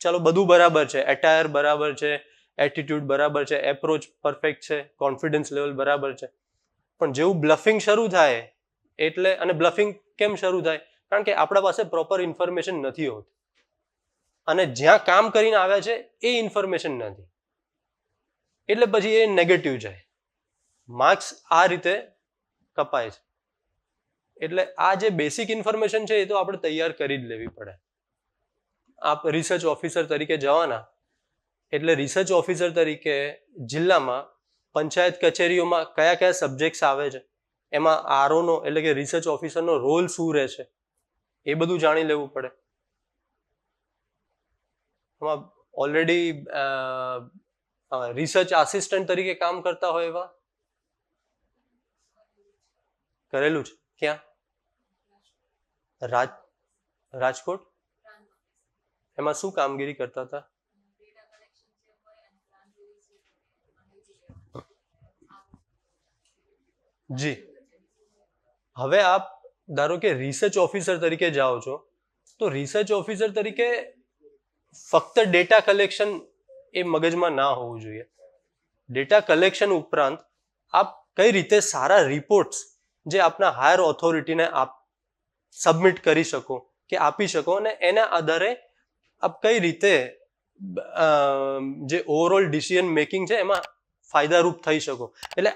ચાલો બધું બરાબર છે, એટાયર બરાબર છે, એટીટ્યુડ બરાબર છે, એપ્રોચ પરફેક્ટ છે, કોન્ફિડન્સ લેવલ બરાબર છે, પણ જેવું બ્લફિંગ શરૂ થાય એટલે, અને બ્લફિંગ કેમ શરૂ થાય, કારણ કે આપણા પાસે પ્રોપર ઇન્ફોર્મેશન નથી હોતી અને જ્યાં કામ કરીને આવ્યા છે એ ઇન્ફોર્મેશન નથી, એટલે પછી એ નેગેટિવ જાય, માર્ક્સ આ રીતે કપાય છે. એટલે આ જે બેસિક ઇન્ફોર્મેશન છે એ તો આપણે તૈયાર કરી જ લેવી પડે. આપ રિસર્ચ ઓફિસર તરીકે જવાના, એટલે રિસર્ચ ઓફિસર તરીકે જિલ્લામાં પંચાયત કચેરીઓમાં કયા કયા સબ્જેક્ટ્સ આવે છે, એમાં આરઓનો એટલે કે રિસર્ચ ઓફિસરનો રોલ શું રહેશે, એ બધું જાણી લેવું પડે. એમાં ઓલરેડી રિસર્ચ આસિસ્ટન્ટ તરીકે કામ કરતા હોય એવા કરેલું છે. ક્યાં? રાજકોટ. એમાં શું કામગીરી કરતા હતા? જી. હવે આપ ધારો કે રિસર્ચ ઓફિસર તરીકે જાઓ છો, તો રિસર્ચ ઓફિસર તરીકે ફક્ત ડેટા કલેક્શન એ મગજમાં ના હોવું જોઈએ. ડેટા કલેક્શન ઉપરાંત આપ કઈ રીતે સારા રિપોર્ટ્સ જે આપના હાયર ઓથોરિટીને આપ સબમિટ કરી શકો કે આપી શકો, અને એના આધારે આપ કઈ રીતે જે ઓવરઓલ ડિસિઝન મેકિંગ છે એમાં ફાયદારૂપ થઈ શકો. એટલે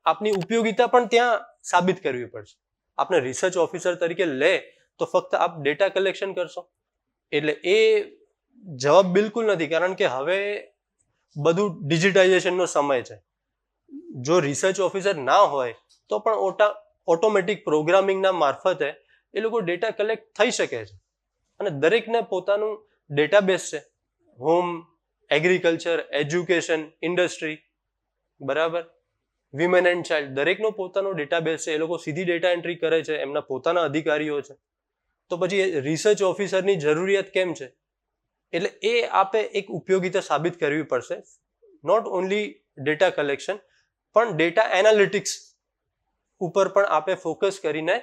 આપની ઉપયોગિતા પણ ત્યાં સાબિત કરવી પડશે. આપને રિસર્ચ ઓફિસર તરીકે લે તો ફક્ત આપ ડેટા કલેક્શન કરશો એટલે એ જવાબ બિલકુલ નથી, કારણ કે હવે બધું ડિજિટાઇઝેશનનો સમય છે. જો રિસર્ચ ઓફિસર ના હોય તો પણ ઓટોમેટિક પ્રોગ્રામિંગના મારફતે એ લોકો ડેટા કલેક્ટ થઈ શકે છે. અને દરેકને પોતાનું ડેટાબેઝ છે, હોમ, એગ્રીકલ્ચર, એજ્યુકેશન, ઇન્ડસ્ટ્રી, બરાબર, વિમેન એન્ડ ચાઇલ્ડ, દરેકનો પોતાનો ડેટાબેઝ છે. એ લોકો સીધી ડેટા એન્ટ્રી કરે છે, એમના પોતાના અધિકારીઓ છે. તો પછી રિસર્ચ ઓફિસરની જરૂરિયાત કેમ છે? એટલે એ આપે એક ઉપયોગિતા સાબિત કરવી પડશે. નોટ ઓનલી ડેટા કલેક્શન, પણ ડેટા એનાલિટિક્સ ઉપર પણ આપે ફોકસ કરીને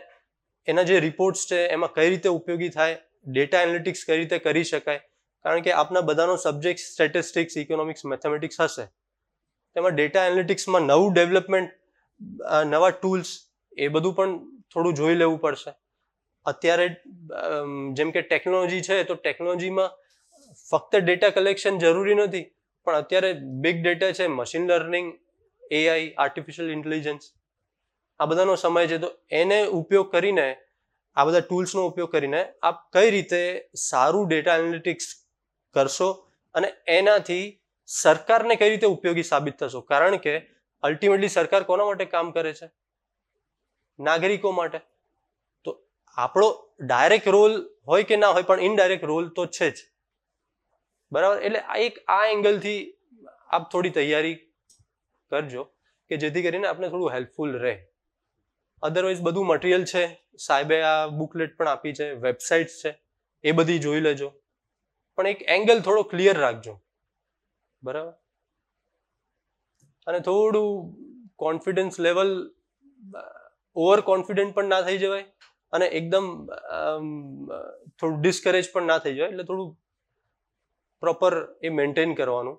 એના જે રિપોર્ટ્સ છે એમાં કઈ રીતે ઉપયોગી થાય, ડેટા એનાલિટિક્સ કઈ રીતે કરી શકાય. કારણ કે આપના બધાનો સબ્જેક્ટ સ્ટેટિસ્ટિક્સ, ઇકોનોમિક્સ, મેથેમેટિક્સ હશે, તેમાં ડેટા એનાલિટિક્સમાં નવું ડેવલપમેન્ટ, નવા ટૂલ્સ, એ બધું પણ થોડું જોઈ લેવું પડશે. અત્યારે જેમ કે ટેકનોલોજી છે, તો ટેકનોલોજીમાં ફક્ત ડેટા કલેક્શન જરૂરી નથી, પણ અત્યારે બિગ ડેટા છે, machine learning, AI, artificial intelligence, આ બધાનો સમય છે, તો એને ઉપયોગ કરીને આ બધા ટૂલ્સનો ઉપયોગ કરીને આપ કઈ રીતે સારું ડેટા એનાલિટિક્સ કરશો અને એનાથી સરકારને કઈ રીતે ઉપયોગી સાબિત થશો. કારણ કે અલ્ટિમેટલી સરકાર કોના માટે કામ કરે છે? નાગરિકો માટે. તો આપણો ડાયરેક્ટ રોલ હોય કે ના હોય, પણ ઇનડાયરેક્ટ રોલ તો છે જ. બરાબર? એટલે આ એંગલથી આપ થોડી તૈયારી કરજો કે જેથી કરીને આપણે થોડું હેલ્પફુલ રહે. અધરવાઇઝ બધું મટીરિયલ છે, સાહેબે આ બુકલેટ પણ આપી છે, વેબસાઇટ્સ છે, એ બધી જોઈ લેજો, પણ એક એંગલ થોડો ક્લિયર રાખજો. બરાબર? અને થોડું કોન્ફિડન્સ લેવલ ઓવર કોન્ફિડન્ટ પણ ના થઈ જવાય અને એકદમ થોડું ડિસ્કરેજ પણ ના થઈ જવાય. એટલે થોડું પ્રોપર એ મેન્ટેન કરવાનું.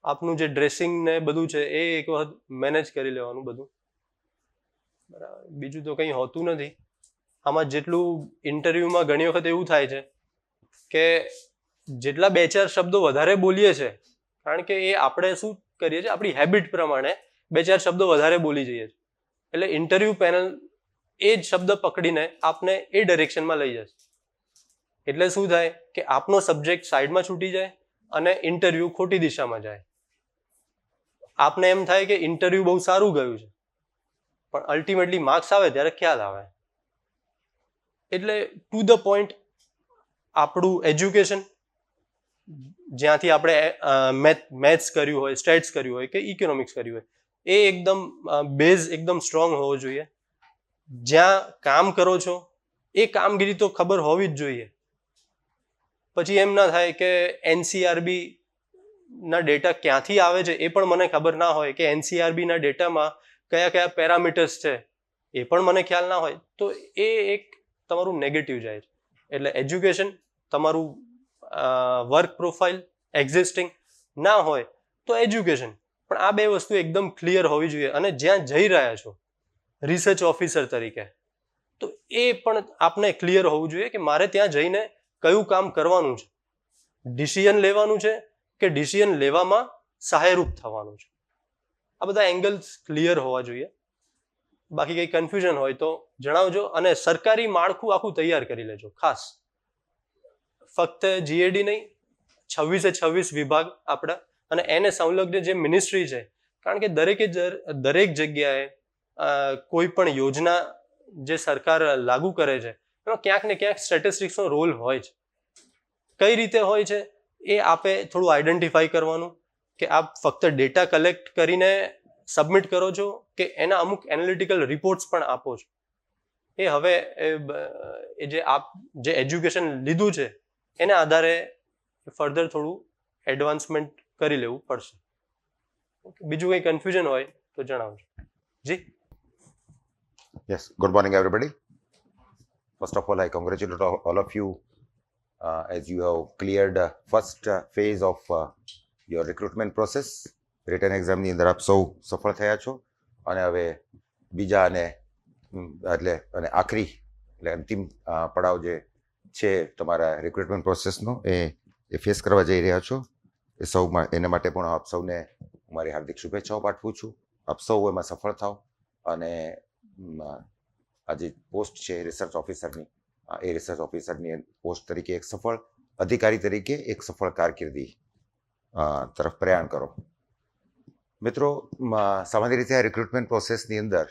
આપનું જે ડ્રેસિંગ ને બધું છે એ એક વખત મેનેજ કરી લેવાનું બધું. બરાબર? બીજું તો કંઈ હોતું નથી આમાં. જેટલું ઇન્ટરવ્યુમાં ઘણી વખત એવું થાય છે કે જેટલા 2-4 શબ્દો વધારે બોલીએ છે, કારણ કે એ આપણે શું કરીએ છીએ, આપણી હેબિટ પ્રમાણે 2-4 શબ્દો વધારે બોલી જઈએ છીએ, એટલે ઇન્ટરવ્યુ પેનલ એ જ શબ્દ પકડીને આપને એ ડિરેક્શનમાં લઈ જશે. એટલે શું થાય કે આપનો સબ્જેક્ટ સાઈડમાં છૂટી જાય અને ઇન્ટરવ્યુ ખોટી દિશામાં જાય. આપને એમ થાય કે ઇન્ટરવ્યુ બહુ સારું ગયું છે, પણ અલ્ટિમેટલી માર્ક્સ આવે ત્યારે ખ્યાલ આવે. એટલે ટુ ધ પોઈન્ટ આપણું એજ્યુકેશન, જ્યાંથી આપણે મેથ્સ કર્યું હોય, સ્ટેટ્સ કર્યું હોય કે ઇકોનોમિક્સ કર્યું હોય, એ એકદમ બેઝ એકદમ સ્ટ્રોંગ હોવો જોઈએ. જ્યાં કામ કરો છો એ કામગીરી તો ખબર હોવી જ જોઈએ. પછી એમ ના થાય કે એનસીઆરબી ના ડેટા ક્યાંથી આવે છે એ પણ મને ખબર ના હોય, કે એનસીઆરબી ના ડેટામાં કયા કયા પેરામીટર્સ છે એ પણ મને ખ્યાલ ના હોય, તો એ એક તમારું નેગેટિવ જાય છે. એટલે એજ્યુકેશન, તમારું વર્ક પ્રોફાઇલ એક્ઝિસ્ટિંગ ના હોય તો એજ્યુકેશન, પણ આ બે વસ્તુ એકદમ ક્લિયર હોવી જોઈએ. અને જ્યાં જઈ રહ્યા છો રિસર્ચ ઓફિસર તરીકે, તો એ પણ આપને ક્લિયર હોવું જોઈએ કે મારે ત્યાં જઈને કયું કામ કરવાનું છે, ડિસિઝન લેવાનું છે કે ડિસિઝન લેવામાં સહાયરૂપ થવાનું છે. આ બધા એંગલ્સ ક્લિયર હોવા જોઈએ. બાકી કંઈ કન્ફ્યુઝન હોય તો જણાવજો. અને સરકારી માળખું આખું તૈયાર કરી લેજો ખાસ. ફક્ત જીએડી નહીં, 26 વિભાગ આપણા અને એને સંલગ્ન જે મિનિસ્ટ્રી છે, કારણ કે દરેક જગ્યાએ કોઈ પણ યોજના જે સરકાર લાગુ કરે છે એમાં ક્યાંક ને ક્યાંક સ્ટેટિસ્ટિક્સનો રોલ હોય છે. કઈ રીતે હોય છે એ આપે થોડું આઈડેન્ટિફાઈ કરવાનું, કે આપ ફક્ત ડેટા કલેક્ટ કરીને સબમિટ કરો છો કે એના અમુક એનાલિટિકલ રિપોર્ટ્સ પણ આપો છો. એ હવે જે એજ્યુકેશન લીધું છે એના આધારે ફર્ધર થોડું એડવાન્સમેન્ટ કરી લેવું પડશે. બીજું કંઈ કન્ફ્યુઝન હોય તો જણાવજો. જી. Yes, good morning, everybody. First of all, I congratulate all of you as you have cleared first phase of your recruitment process. Written exam ની અંદર આપ સૌ સફળ થયા છો અને હવે બીજા અને આખરી એટલે અંતિમ પડાવ જે છે તમારા રિક્રુટમેન્ટ પ્રોસેસનો એ ફેસ કરવા જઈ રહ્યા છો. એ સૌમાં એના માટે પણ આપ સૌને મારી હાર્દિક શુભેચ્છાઓ પાઠવું છું. આપ સૌ એમાં સફળ થાવ અને આ જે પોસ્ટ છે રિસર્ચ ઓફિસરની, એ રિસર્ચ ઓફિસરની પોસ્ટ તરીકે એક સફળ અધિકારી તરીકે એક સફળ કારકિર્દી તરફ પ્રયાણ કરો. મિત્રો, સામાન્ય રીતે આ રિક્રુટમેન્ટ પ્રોસેસની અંદર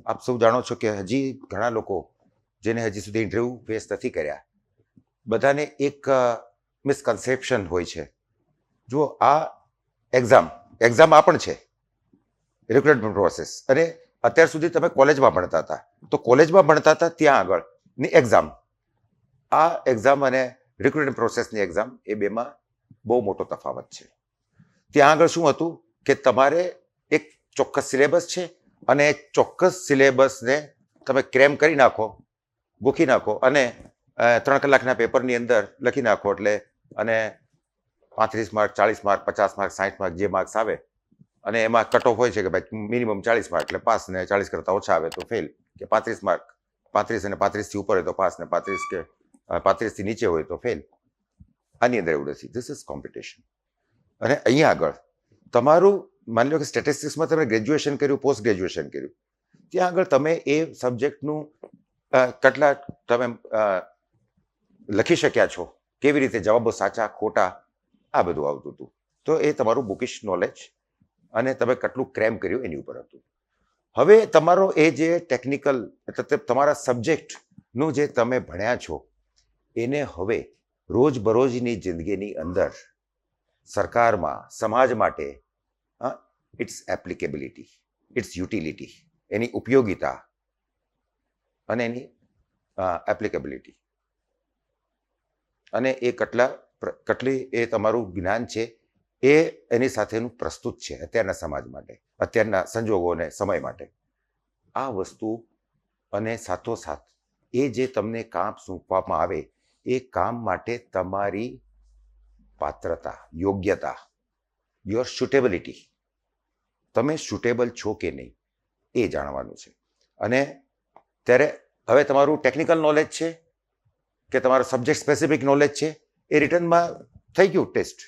આપ સૌ જાણો છો કે હજી ઘણા લોકો જેને હજી સુધી ઇન્ટરવ્યૂ ફેસ નથી કર્યા, બધાને એક મિસકન્સેપ્શન હોય છે. જુઓ, આ એક્ઝામ આ પણ છે રિક્રુટમેન્ટ પ્રોસેસ. અને અત્યાર સુધી તમે કોલેજમાં ભણતા હતા, તો કોલેજમાં ભણતા હતા ત્યાં આગળની એક્ઝામ, આ એક્ઝામ અને રિક્રુટમેન્ટ પ્રોસેસની એક્ઝામ, એ બેમાં બહુ મોટો તફાવત છે. ત્યાં આગળ શું હતું કે તમારે એક ચોક્કસ સિલેબસ છે અને એ ચોક્કસ સિલેબસને તમે ક્રેમ કરી નાખો, ગોખી નાખો અને 3 કલાકના પેપરની અંદર લખી નાખો એટલે અને 35 માર્ક, 40 માર્ક, 50 માર્ક, 60 માર્ક જે માર્ક્સ આવે, અને એમાં કટ ઓફ હોય છે કે ભાઈ મિનિમમ 40 માર્ક એટલે પાસ, ને 40 કરતાં ઓછા આવે તો ફેલ, કે 35 માર્ક, 35 અને 35થી ઉપર હોય તો પાસ, ને 35 કે 35થી નીચે હોય તો ફેલ. આની અંદર એવું નથી. This is competition. અને અહીંયા આગળ તમારું માની લો કે સ્ટેટિસ્ટિક્સમાં તમે ગ્રેજ્યુએશન કર્યું, પોસ્ટ ગ્રેજ્યુએશન કર્યું, ત્યાં આગળ તમે એ સબ્જેક્ટનું કેટલા તમે લખી શક્યા છો, કેવી રીતે જવાબો સાચા ખોટા, આ બધું આવતું હતું. તો એ તમારું બુકિશ નોલેજ અને તમે કેટલું ક્રેમ કર્યું એની ઉપર હતું. હવે તમારો એ જે ટેકનિકલ એટલે તમારા સબ્જેક્ટનું જે તમે ભણ્યા છો એને હવે રોજબરોજની જિંદગીની અંદર સરકારમાં સમાજ માટે ઇટ્સ એપ્લિકેબિલિટી, ઇટ્સ યુટિલિટી, એની ઉપયોગિતા અને એની એપ્લિકેબિલિટી અને એ કેટલી એ તમારું જ્ઞાન છે એ એની સાથેનું પ્રસ્તુત છે અત્યારના સમાજ માટે, અત્યારના સંજોગો અને સમય માટે. આ વસ્તુ અને સાથોસાથ એ જે તમને કામ સોંપવામાં આવે એ કામ માટે તમારી પાત્રતા, યોગ્યતા, યોર સુટેબિલિટી, તમે સુટેબલ છો કે નહીં એ જાણવાનું છે. અને ત્યારે હવે તમારું ટેકનિકલ નોલેજ છે કે તમારું સબ્જેક્ટ સ્પેસિફિક નોલેજ છે એ રિટર્નમાં થઈ ગયું ટેસ્ટ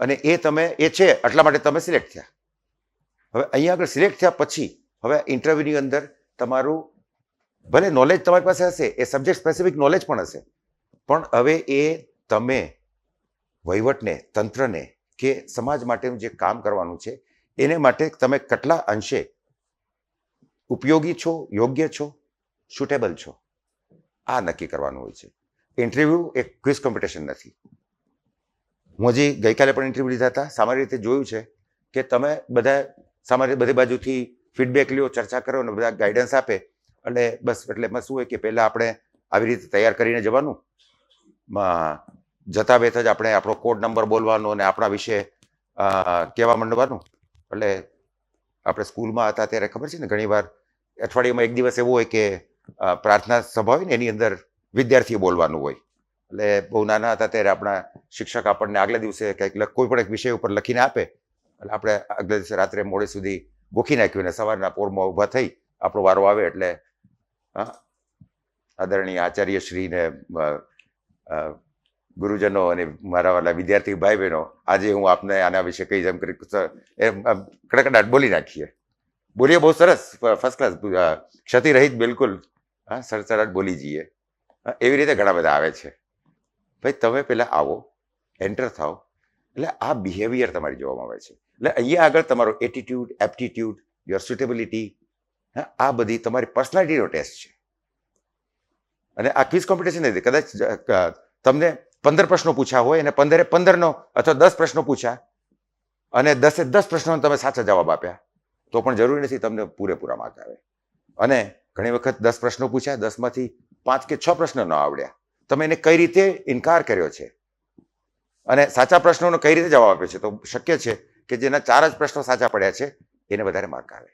અને એ તમે એ છે એટલા માટે તમે સિલેક્ટ થયા. હવે અહીંયા આગળ સિલેક્ટ થયા પછી હવે ઇન્ટરવ્યુની અંદર તમારું ભલે નોલેજ તમારી પાસે હશે, એ સબ્જેક્ટ સ્પેસિફિક નોલેજ પણ હશે, પણ હવે એ તમે વહીવટને, તંત્રને કે સમાજ માટેનું જે કામ કરવાનું છે એને માટે તમે કેટલા અંશે ઉપયોગી છો, યોગ્ય છો, સુટેબલ છો, આ નક્કી કરવાનું હોય છે. ઇન્ટરવ્યૂ એક ક્વિઝ કોમ્પિટિશન નથી. હું હજી ગઈકાલે પણ ઇન્ટરવ્યૂ લીધા હતા. સામાન્ય રીતે જોયું છે કે તમે બધા સામાન્ય બધી બાજુથી ફીડબેક લ્યો, ચર્ચા કરો અને બધા ગાઈડન્સ આપે એટલે બસ એટલે એમાં શું હોય કે પહેલાં આપણે આવી રીતે તૈયાર કરીને જવાનું, જતા વેત જ આપણે આપણો કોડ નંબર બોલવાનો અને આપણા વિશે કહેવા માંડવાનું. એટલે આપણે સ્કૂલમાં હતા ત્યારે ખબર છે ને ઘણીવાર અઠવાડિયામાં એક દિવસ એવો હોય કે પ્રાર્થના સભા હોય ને એની અંદર વિદ્યાર્થીઓ બોલવાનું હોય. એટલે બહુ નાના હતા ત્યારે આપણા શિક્ષક આપણને આગલા દિવસે કંઈક કોઈ પણ એક વિષય ઉપર લખીને આપે એટલે આપણે આગલા દિવસે રાત્રે મોડે સુધી ગોખી નાખ્યું ને સવારના પોરમાં ઊભા થઈ આપણો વારો આવે એટલે આદરણીય આચાર્યશ્રીને ગુરુજનો અને મારા વાળા વિદ્યાર્થી ભાઈ બહેનો, આજે હું આપને આના વિશે કહીશ એમ કરી કડકડાટ બોલી નાખીએ. બોલીએ બહુ સરસ, ફર્સ્ટ ક્લાસ, ક્ષતિ રહિત, બિલકુલ સરસરાટ બોલી જઈએ. એવી રીતે ઘણા બધા આવે છે. ભાઈ તમે પહેલાં આવો, એન્ટર થાઓ એટલે આ બિહેવિયર તમારી જોવામાં આવે છે. એટલે અહીંયા આગળ તમારો એટીટ્યુડ, એપ્ટિટ્યુડ, યોર સુટેબિલિટી, આ બધી તમારી પર્સનાલિટીનો ટેસ્ટ છે. અને આ ક્વિઝ કોમ્પિટિશન નથી. કદાચ તમને 15 પ્રશ્નો પૂછ્યા હોય અને 15 અથવા 10 પ્રશ્નો પૂછ્યા અને 10 પ્રશ્નોનો તમે સાચા જવાબ આપ્યા તો પણ જરૂરી નથી તમને પૂરેપૂરા માર્ક આવે. અને ઘણી વખત 10 પ્રશ્નો પૂછ્યા, 10માંથી 5 કે 6 પ્રશ્નો ન આવડ્યા, તમે એને કઈ રીતે ઇનકાર કર્યો છે અને સાચા પ્રશ્નોનો કઈ રીતે જવાબ આપ્યો છે, તો શક્ય છે કે જેના 4 જ પ્રશ્નો સાચા પડ્યા છે એને વધારે માર્ક આવે.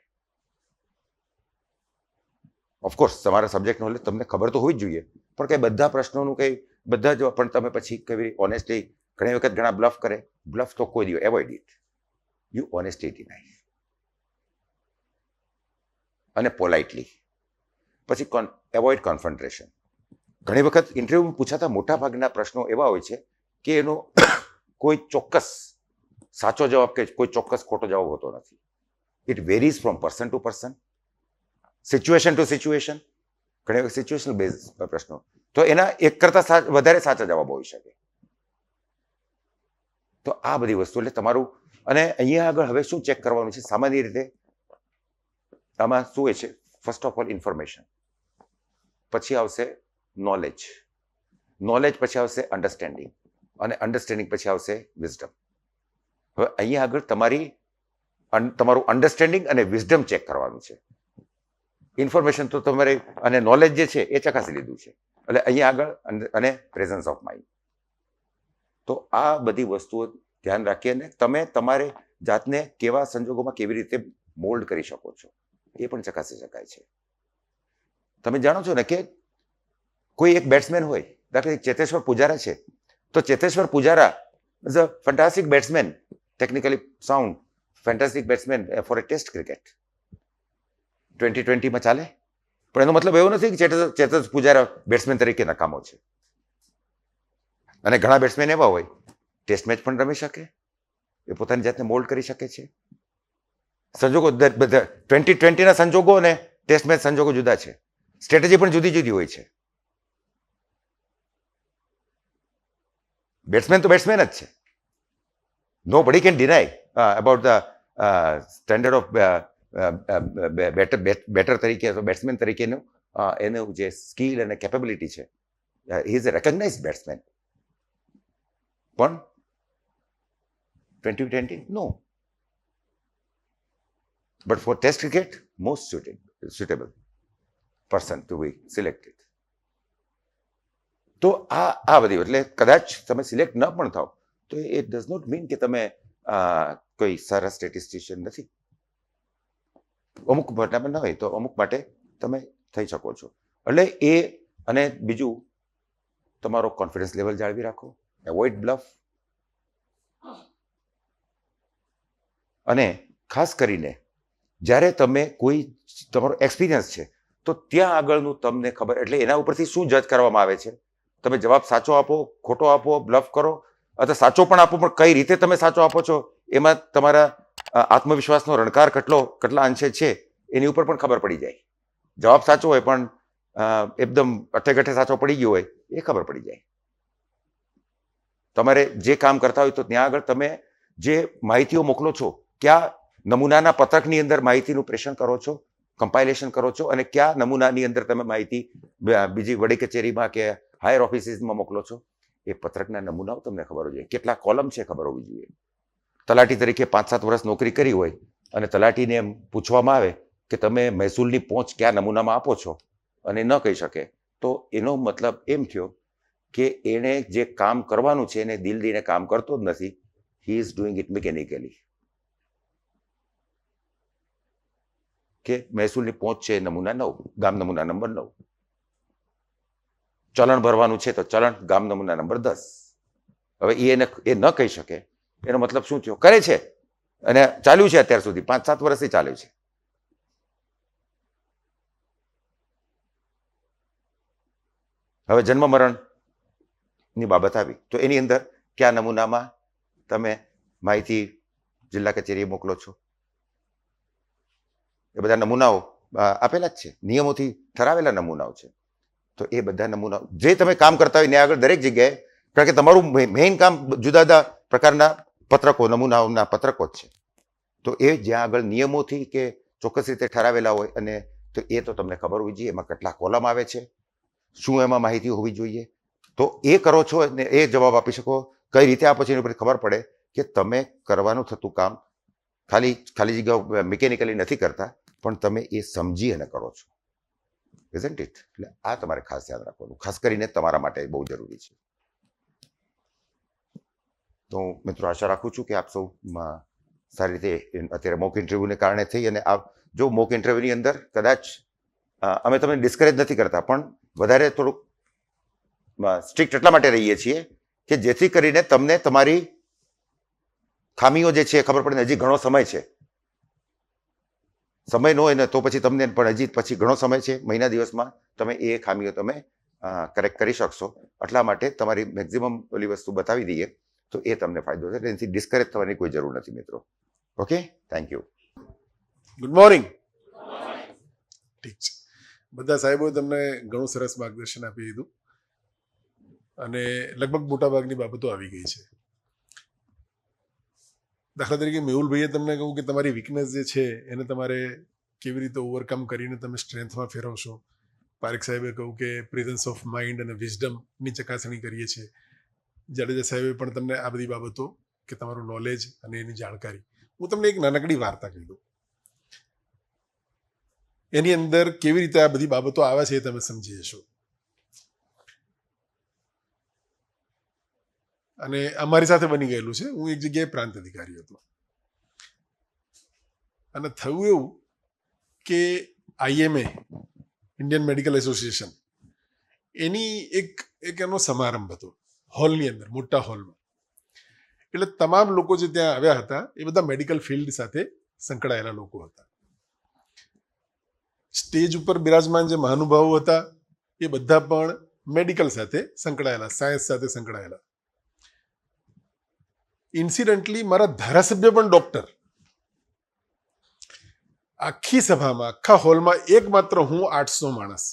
ઓફકોર્સ તમારા સબ્જેક્ટ નોલેજ તમને ખબર તો હોવી જ જોઈએ, પણ કંઈ બધા પ્રશ્નોનું કંઈ બધા જ પણ તમે પછી કેવી ઓનેસ્ટલી, ઘણી વખત ઘણા બ્લફ કરે, બ્લફ તો કોઈ દિવસ avoid it, you honestly deny અને પોલાઇટલી પછી એવોઇડ કોન્ફ્રન્ટેશન. ઘણી વખત ઇન્ટરવ્યુ પૂછાતા મોટા ભાગના પ્રશ્નો એવા હોય છે કે એનો કોઈ ચોક્કસ સાચો જવાબ કે કોઈ ચોક્કસ ખોટો જવાબ હોતો નથી. It varies from person to person, situation to situation. ઘણી વખત સિચ્યુએશનલ બેઝ પ્રશ્નો તો એના એક કરતા વધારે સાચા જવાબ હોઈ શકે. તો આ બધી વસ્તુ એટલે તમારું. અને અહીંયા આગળ હવે શું ચેક કરવાનું છે સામાન્ય રીતે આમાં શું હોય છે, ફર્સ્ટ ઓફ ઓલ ઇન્ફોર્મેશન, પછી આવશે નોલેજ, નોલેજ પછી આવશે અન્ડરસ્ટેન્ડિંગ અને અન્ડરસ્ટેન્ડિંગ પછી આવશે વિઝડમ. હવે અહીંયા આગળ તમારું અન્ડરસ્ટેન્ડિંગ અને વિઝડમ ચેક કરવાનું છે. ઇન્ફોર્મેશન તો તમારે અને નોલેજ જે છે એ ચકાસી લીધું છે એટલે અહીંયા આગળ અને પ્રેઝન્સ ઓફ માઇન્ડ. તો આ બધી વસ્તુઓ ધ્યાન રાખી અને તમે તમારે જાતને કેવા સંજોગોમાં કેવી રીતે મોલ્ડ કરી શકો છો એ પણ ચકાસી શકાય છે. તમે જાણો છો ને કે કોઈ એક બેટ્સમેન હોય, દાખલા તરીકે ચેતેશ્વર પૂજારા છે, તો Cheteshwar Pujara is a fantastic batsman, technically sound, fantastic batsman for a test cricket. 2020માં ચાલે, પણ એનો મતલબ એવો નથી કે ચેતેશ્વર પૂજારા બેટ્સમેન તરીકે નકામો છે. અને ઘણા બેટ્સમેન એવા હોય ટેસ્ટ મેચ પણ રમી શકે, એ પોતાની જાતને મોલ્ડ કરી શકે છે. સંજોગો બધા 2020ના સંજોગો અને ટેસ્ટ મેચ સંજોગો જુદા છે, સ્ટ્રેટેજી પણ જુદી જુદી હોય છે. બેટ્સમેન તો બેટ્સમેન જ છે. Nobody can deny about the standard of batter તરીકે બેટ્સમેન તરીકેનું એનું જે સ્કિલ અને કેપેબિલિટી છે, હી ઇઝ અ રેકગ્નાઇઝડ બેટ્સમેન. પણ 2020 નો. But for Test cricket, most suitable person to be selected. તો આ બધી એટલે કદાચ તમે સિલેક્ટ ન પણ થાવ તો it does not mean કે તમે કોઈ સારા સ્ટેટિસ્ટિશિયન નથી. અમુક માટે ન હોય તો અમુક માટે તમે થઈ શકો છો. એટલે એ અને બીજું તમારો કોન્ફિડન્સ લેવલ જાળવી રાખો, એવોઇડ બ્લફ, અને ખાસ કરીને જ્યારે તમે કોઈ તમારો એક્સપિરિયન્સ છે તો ત્યાં આગળનું તમને ખબર, એટલે એના ઉપરથી શું જજ કરવામાં આવે છે. તમે જવાબ સાચો આપો, ખોટો આપો, બ્લફ કરો, અથવા સાચો પણ આપો, પણ કઈ રીતે તમે સાચો આપો છો એમાં તમારા આત્મવિશ્વાસનો રણકાર કેટલા અંશે છે એની ઉપર પણ ખબર પડી જાય. જવાબ સાચો હોય પણ એકદમ અઠેગઠે સાચો પડી ગયો હોય એ ખબર પડી જાય. તમારે જે કામ કરતા હોય તો ત્યાં આગળ તમે જે માહિતીઓ મોકલો છો, કયા નમૂનાના પત્રકની અંદર માહિતીનું પ્રેષણ કરો છો, કમ્પાઇલેશન કરો છો, અને કયા નમૂનાની અંદર તમે માહિતી બીજી વડી કચેરીમાં કે હાયર ઓફિસીસમાં મોકલો છો, એ પત્રકના નમૂનાઓ તમને ખબર હોવી જોઈએ. કેટલા કોલમ છે ખબર હોવી જોઈએ. તલાટી તરીકે 5-7 વર્ષ નોકરી કરી હોય અને તલાટીને એમ પૂછવામાં આવે કે તમે મહેસૂલની પહોંચ કયા નમૂનામાં આપો છો અને ન કહી શકે, તો એનો મતલબ એમ થયો કે એણે જે કામ કરવાનું છે એને દિલ દઈને કામ કરતો જ નથી. He is doing it mechanically. કે મહેસૂલની પહોંચ છે નમૂના 9, ગામ નમૂના નંબર 9. ચલણ ભરવાનું છે તો ચલણ ગામ નમૂના નંબર 10. હવે એ ન કહી શકે એનો મતલબ શું થયો? કરે છે અને ચાલ્યું છે અત્યાર સુધી 5-7 વર્ષથી ચાલ્યું છે. હવે જન્મ મરણની બાબત આવી તો એની અંદર કયા નમૂનામાં તમે માહિતી જિલ્લા કચેરીએ મોકલો છો, એ બધા નમૂનાઓ આપેલા જ છે, નિયમોથી ઠરાવેલા નમૂનાઓ છે. તો એ બધા નમૂનાઓ જે તમે કામ કરતા હોય ને આગળ દરેક જગ્યાએ, કારણ કે તમારું મેઇન કામ જુદા જુદા પ્રકારના પત્રકો, નમૂનાઓના પત્રકો જ છે. તો એ જ્યાં આગળ નિયમોથી કે ચોક્કસ રીતે ઠરાવેલા હોય, અને તો એ તો તમને ખબર હોવી જોઈએ એમાં કેટલા કોલમ આવે છે, શું એમાં માહિતી હોવી જોઈએ. તો એ કરો છો અને એ જવાબ આપી શકો. કઈ રીતે આપો છો એની ઉપર ખબર પડે કે તમે કરવાનું થતું કામ ખાલી જગ્યા મિકેનિકલી નથી કરતા, પણ તમે એ સમજી અને કરો છો. Isn't it? એટલે આ તમારે ખાસ યાદ રાખવાનું, ખાસ કરીને તમારા માટે બહુ જરૂરી છે. તો મિત્રો આશા રાખું છું કે આપ સૌ સારી રીતે અત્યારે મોક ઇન્ટરવ્યુને કારણે થઈ, અને જો મોક ઇન્ટરવ્યુની અંદર કદાચ અમે તમને ડિસ્કરેજ નથી કરતા, પણ વધારે થોડુંક સ્ટ્રિક્ટ એટલા માટે રહીએ છીએ કે જેથી કરીને તમને તમારી ખામીઓ જે છે ખબર પડે. હજી ઘણો સમય છે, સમય ન હોય ને તો પછી તમને પણ હજી પછી ઘણો સમય છે, મહિના દિવસમાં તમે એ ખામીઓ તમે કરેક્ટ કરી શકશો. એટલા માટે તમારી મેક્સિમમ ઓલી વસ્તુ બતાવી દઈએ તો એ તમને ફાયદો છે. એનાથી ડિસ્કરેજ થવાની કોઈ જરૂર નથી મિત્રો. Okay, thank you. Good morning. ઠીક છે, બધા સાહેબોએ તમને ઘણું સરસ માર્ગદર્શન આપી દીધું અને લગભગ મોટાભાગની બાબતો આવી ગઈ છે. દાખલા તરીકે મેહુલભાઈએ તમને કહ્યું કે તમારી વીકનેસ જે છે એને તમારે કેવી રીતે ઓવરકમ કરીને તમે સ્ટ્રેન્થમાં ફેરવશો. પારેખ સાહેબે કહ્યું કે પ્રેઝન્સ ઓફ માઇન્ડ અને વિઝડમની ચકાસણી કરીએ છીએ. જાડેજા સાહેબે પણ તમને આ બધી બાબતો કે તમારું નોલેજ અને એની જાણકારી. હું તમને એક નાનકડી વાર્તા કહી દઉં, એની અંદર કેવી રીતે આ બધી બાબતો આવે છે એ તમે સમજી જશો. અને અમારી સાથે બની ગયેલું છે. હું એક જગ્યાએ પ્રાંત અધિકારી હતો અને થયું એવું કે IMA ઇન્ડિયન મેડિકલ એસોસિએશન એની એક એનો સમારંભ હતો હોલની અંદર, મોટા હોલમાં. એટલે તમામ લોકો જે ત્યાં આવ્યા હતા એ બધા મેડિકલ ફિલ્ડ સાથે સંકળાયેલા લોકો હતા. સ્ટેજ ઉપર બિરાજમાન જે મહાનુભાવો હતા એ બધા પણ મેડિકલ સાથે સંકળાયેલા, સાયન્સ સાથે સંકળાયેલા. ઇન્સિડન્ટલી મારા ધારાસભ્ય પણ ડોક્ટર. આખી સભામાં આખા હોલમાં એકમાત્ર હું 800 માણસ.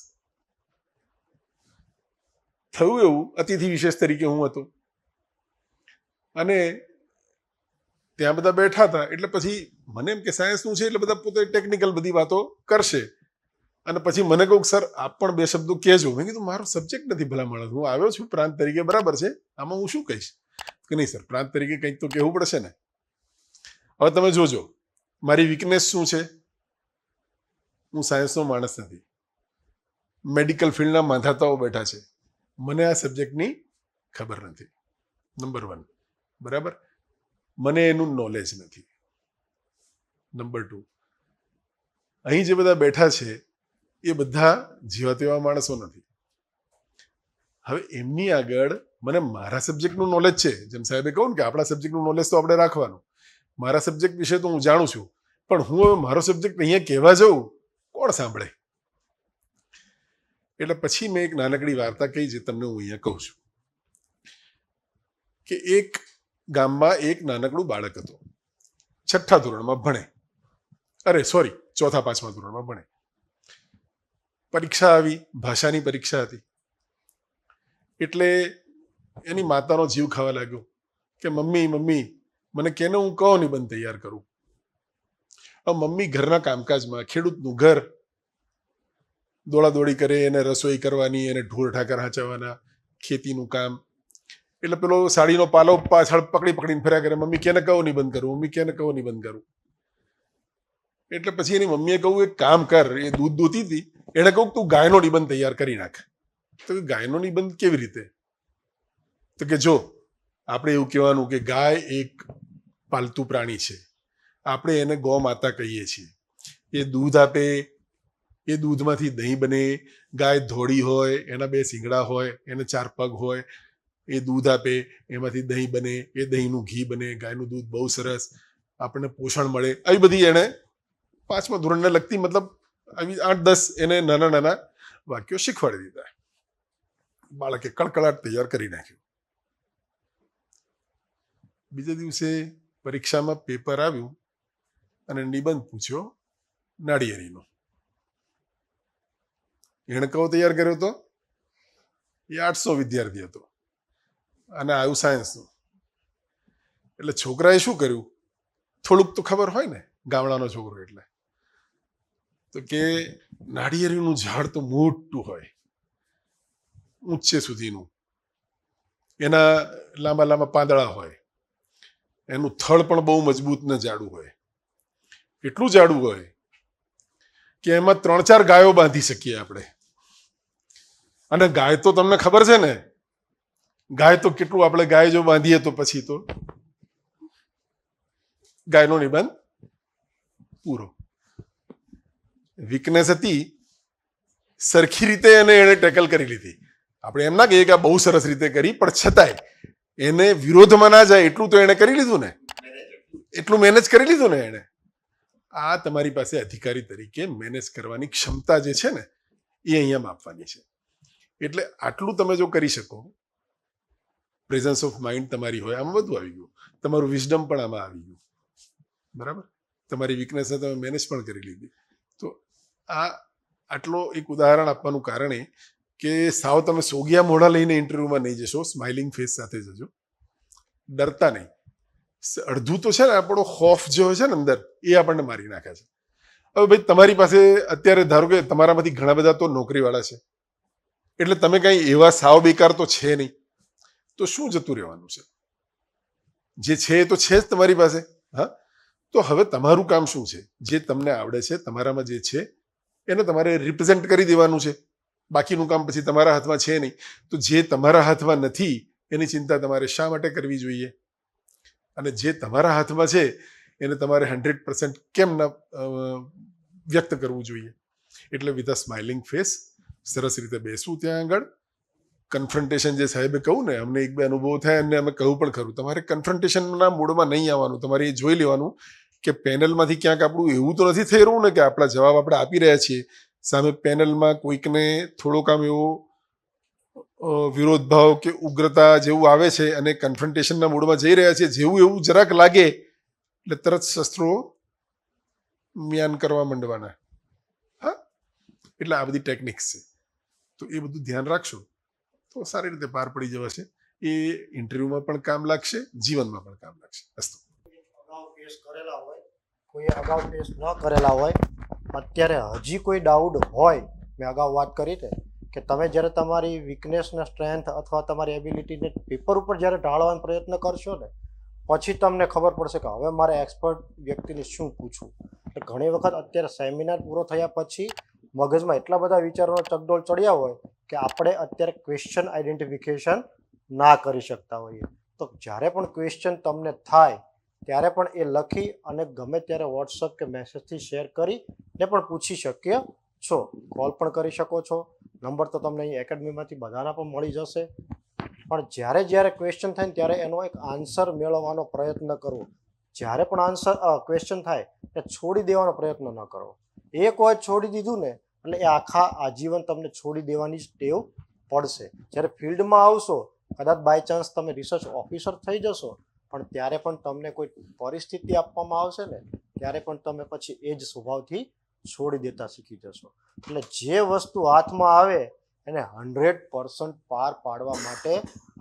થયું એવું, અતિથિ વિશેષ તરીકે હું હતો અને ત્યાં બધા બેઠા હતા. એટલે પછી મને એમ કે સાયન્સનું છે એટલે બધા પોતે ટેકનિકલ બધી વાતો કરશે અને પછી મને કહું સર આપ પણ 2 શબ્દો કહેજો. મેં કીધું મારો સબ્જેક્ટ નથી ભલા માણસ, હું આવ્યો છું પ્રાંત તરીકે, બરાબર છે, આમાં હું શું કહીશ? કે નહીં સર, પ્રાંત તરીકે કંઈક તો કહેવું પડશે ને. હવે તમે જોજો મારી વીકનેસ શું છે. હું સાયન્સનો માણસ નથી, મેડિકલ ફિલ્ડના માંધાતાઓ બેઠા છે, મને આ સબ્જેક્ટની ખબર નથી, નંબર 1, બરાબર. મને એનું નોલેજ નથી. નંબર 2, અહીં જે બધા બેઠા છે એ બધા જેવા તેવા માણસો નથી. હવે એમની આગળ મને મારા સબ્જેક્ટનું નોલેજ છે, જેમ સાહેબે કહ્યું ને કે આપણા સબ્જેક્ટનું નોલેજ તો આપણે રાખવાનું. મારા સબ્જેક્ટ વિશે તો હું જાણું છું, પણ હું હવે મારો સબ્જેક્ટ અહીંયા કહેવા જાઉં, કોણ સાંભળે? એટલે પછી મેં એક નાનકડી વાર્તા કહી જે તમને હું અહીંયા કહું છું કે એક ગામમાં એક નાનકડું બાળક હતો, 6ઠ્ઠા ધોરણમાં ભણે, સોરી 4થા 5મા ધોરણમાં ભણે. પરીક્ષા આવી, ભાષાની પરીક્ષા હતી. એટલે એની માતાનો જીવ ખાવા લાગ્યો કે મમ્મી મમ્મી મને કેને હું કહો નિબંધ તૈયાર કરું. હવે મમ્મી ઘરના કામકાજમાં, ખેડૂતનું ઘર, દોડાદોડી કરે, એને રસોઈ કરવાની, એને ઢોર ઠાકર હાંચવાના, ખેતીનું કામ. એટલે પેલો સાડીનો પાલો પાછળ પકડીને ફર્યા કરે, મમ્મી કેને કહો નિબંધ કરું, મમ્મી કેને કહો નિબંધ કરું. એટલે પછી એની મમ્મીએ કહ્યું એક કામ કર, એ દૂધ દોતી હતી, એણે કહ્યું તું ગાયનો નિબંધ તૈયાર કરી નાખ. તો ગાયનો નિબંધ કેવી રીતે? તો કે જો આપણે એવું કહેવાનું કે ગાય એક પાલતુ પ્રાણી છે, આપણે એને ગૌ માતા કહીએ છીએ, એ દૂધ આપે, એ દૂધમાંથી દહીં બને. ગાય ધોળી હોય, એના 2 શીંગડા હોય, એને 4 પગ હોય, એ દૂધ આપે, એમાંથી દહીં બને, એ દહીંનું ઘી બને, ગાયનું દૂધ બહુ સરસ, આપણને પોષણ મળે. આવી બધી એને 5મા ધોરણને લગતી મતલબ આવી 8-10 એને નાના નાના વાક્યો શીખવાડી દીધા. બાળકે કડકડાટ તૈયાર કરી નાખ્યું. બીજા દિવસે પરીક્ષામાં પેપર આવ્યું અને નિબંધ પૂછ્યો નાળિયેરીનો. એણે કયો તૈયાર કર્યો હતો? એ 800 વિદ્યાર્થી હતો અને આવ્યું સાયન્સનું. એટલે છોકરાએ શું કર્યું? થોડુંક તો ખબર હોય ને, ગામડાનો છોકરો એટલે. તો કે નાળિયેરીનું ઝાડ તો મોટું હોય, ઊંચે સુધીનું, એના લાંબા લાંબા પાંદડા હોય, એનું થડ પણ બહુ મજબૂત ને જાડું હોય. એટલું જાડું હોય કે એમાં 3-4 ગાયો બાંધી શકીએ આપણે. અને ગાય તો તમને ખબર છે ને, ગાય તો કેટલું, આપણે ગાય જો બાંધીએ તો પછી તો ગાયનો નિબંધ પૂરો. વીકનેસ હતી, સરખી રીતે એને ટેકલ કરી લીધી. આપણે એમ ના કહીએ કે આ બહુ સરસ રીતે કરી, પણ છતાંય એને વિરોધમાં ના જાય એટલું તો એને કરી લીધું ને, એટલું મેનેજ કરી લીધું ને એને. આ તમારી પાસે અધિકારી તરીકે મેનેજ કરવાની ક્ષમતા જે છે ને, એ અહીંયા માપવાની છે. એટલે આટલું તમે જો કરી શકો, પ્રેઝન્સ ઓફ માઇન્ડ તમારી હોય, આમાં બધું આવી ગયું. તમારું વિઝડમ પણ આમાં આવી ગયું, બરાબર. તમારી વીકનેસને તમે મેનેજ પણ કરી લીધી. તો આ આટલો એક ઉદાહરણ આપવાનું કારણે કે સાવ તમે સોગિયા મોઢા લઈને ઇન્ટરવ્યુમાં નહીં જશો, સ્માઇલિંગ ફેસ સાથે જજો, ડરતા નહીં. અડધું તો છે ને આપણો ખોફ જે હોય છે ને અંદર, એ આપણને મારી નાખે છે. હવે ભાઈ તમારી પાસે અત્યારે ધારો કે તમારામાંથી ઘણા બધા તો નોકરીવાળા છે, એટલે તમે કાંઈ એવા સાવ બેકાર તો છે નહીં, તો શું જતું રહેવાનું છે? જે છે એ તો છે જ તમારી પાસે. હા, તો હવે તમારું કામ શું છે? જે તમને આવડે છે, તમારામાં જે છે એને તમારે રિપ્રેઝેન્ટ કરી દેવાનું છે. બાકીનું કામ પછી તમારા હાથમાં છે નહીં. તો જે તમારા હાથમાં નથી એની ચિંતા તમારે શા માટે કરવી જોઈએ? અને જે તમારા હાથમાં છે એને તમારે 100% કેમ ના વ્યક્ત કરવું જોઈએ? એટલે વિથ અ સ્માઇલિંગ ફેસ સરસ રીતે બેસવું ત્યાં આગળ. કન્ફ્રન્ટેશન જે સાહેબે કહું ને, અમને 1-2 અનુભવો થયા અને અમે કહું પણ ખરું, તમારે કન્ફ્રન્ટેશનના મૂડમાં નહીં આવવાનું. તમારે એ જોઈ લેવાનું કે પેનલમાંથી ક્યાંક આપણું એવું તો નથી થઈ રહ્યું ને કે આપણા જવાબ આપણે આપી રહ્યા છીએ, સામે પેનલમાં કોઈકને થોડોક આમ એવો વિરોધ ભાવ કે ઉગ્રતા જેવું આવે છે અને કન્ફ્રન્ટેશનના મૂડમાં જઈ રહ્યા છે, જેવું એવું જરાક લાગે એટલે તરત શસ્ત્રો મ્યાન કરવા માંડવાના. હા, એટલે આ બધી ટેકનિક્સ છે. તો એ બધું ધ્યાન રાખશો તો સારી રીતે પાર પડી જવાશે. એ ઇન્ટરવ્યુમાં પણ કામ લાગશે, જીવનમાં પણ કામ લાગશે. અસ્તુ. અગાઉ પેશ કરેલા હોય, કોઈ અગાઉ પેશ ન કરેલા હોય, અત્યારે હજી કોઈ ડાઉટ હોય, મેં અગાઉ વાત કરી છે કે તમે જ્યારે તમારી વીકનેસને સ્ટ્રેન્થ અથવા તમારી એબિલિટીને પેપર ઉપર જ્યારે ઢાળવાનો પ્રયત્ન કરશો ને, પછી તમને ખબર પડશે કે હવે મારે એક્સપર્ટ વ્યક્તિને શું પૂછવું. એટલે ઘણી વખત અત્યારે સેમિનાર પૂરો થયા પછી મગજમાં એટલા બધા વિચારોનો ચકડોળ ચડ્યા હોય કે આપણે અત્યારે ક્વેશ્ચન આઈડેન્ટિફિકેશન ના કરી શકતા હોઈએ. તો જ્યારે પણ ક્વેશ્ચન તમને થાય ત્યારે પણ એ લખી અને ગમે ત્યારે વોટ્સઅપ કે મેસેજથી શેર કરીને પણ પૂછી શકીએ છો. કોલ પણ કરી શકો છો. નંબર તો તમને અહીં એકેડમીમાંથી બધાના પણ મળી જશે. પણ જ્યારે ક્વેશ્ચન થાય ને ત્યારે એનો એક આન્સર મેળવવાનો પ્રયત્ન કરવો. જ્યારે પણ ક્વેશ્ચન થાય એ છોડી દેવાનો પ્રયત્ન ન કરવો. એક વાર છોડી દીધું ને એટલે એ આખા આજીવન તમને છોડી દેવાની જ ટેવ પડશે. જ્યારે ફિલ્ડમાં આવશો, કદાચ બાય ચાન્સ તમે રિસર્ચ ઓફિસર થઈ જશો, પણ ત્યારે પણ તમને કોઈ પરિસ્થિતિ આપવામાં આવશે ને ત્યારે પણ તમે પછી એ જ સ્વભાવથી છોડી દેતા શીખી જશો. એટલે જે વસ્તુ હાથમાં આવે એને 100% પાર પાડવા માટે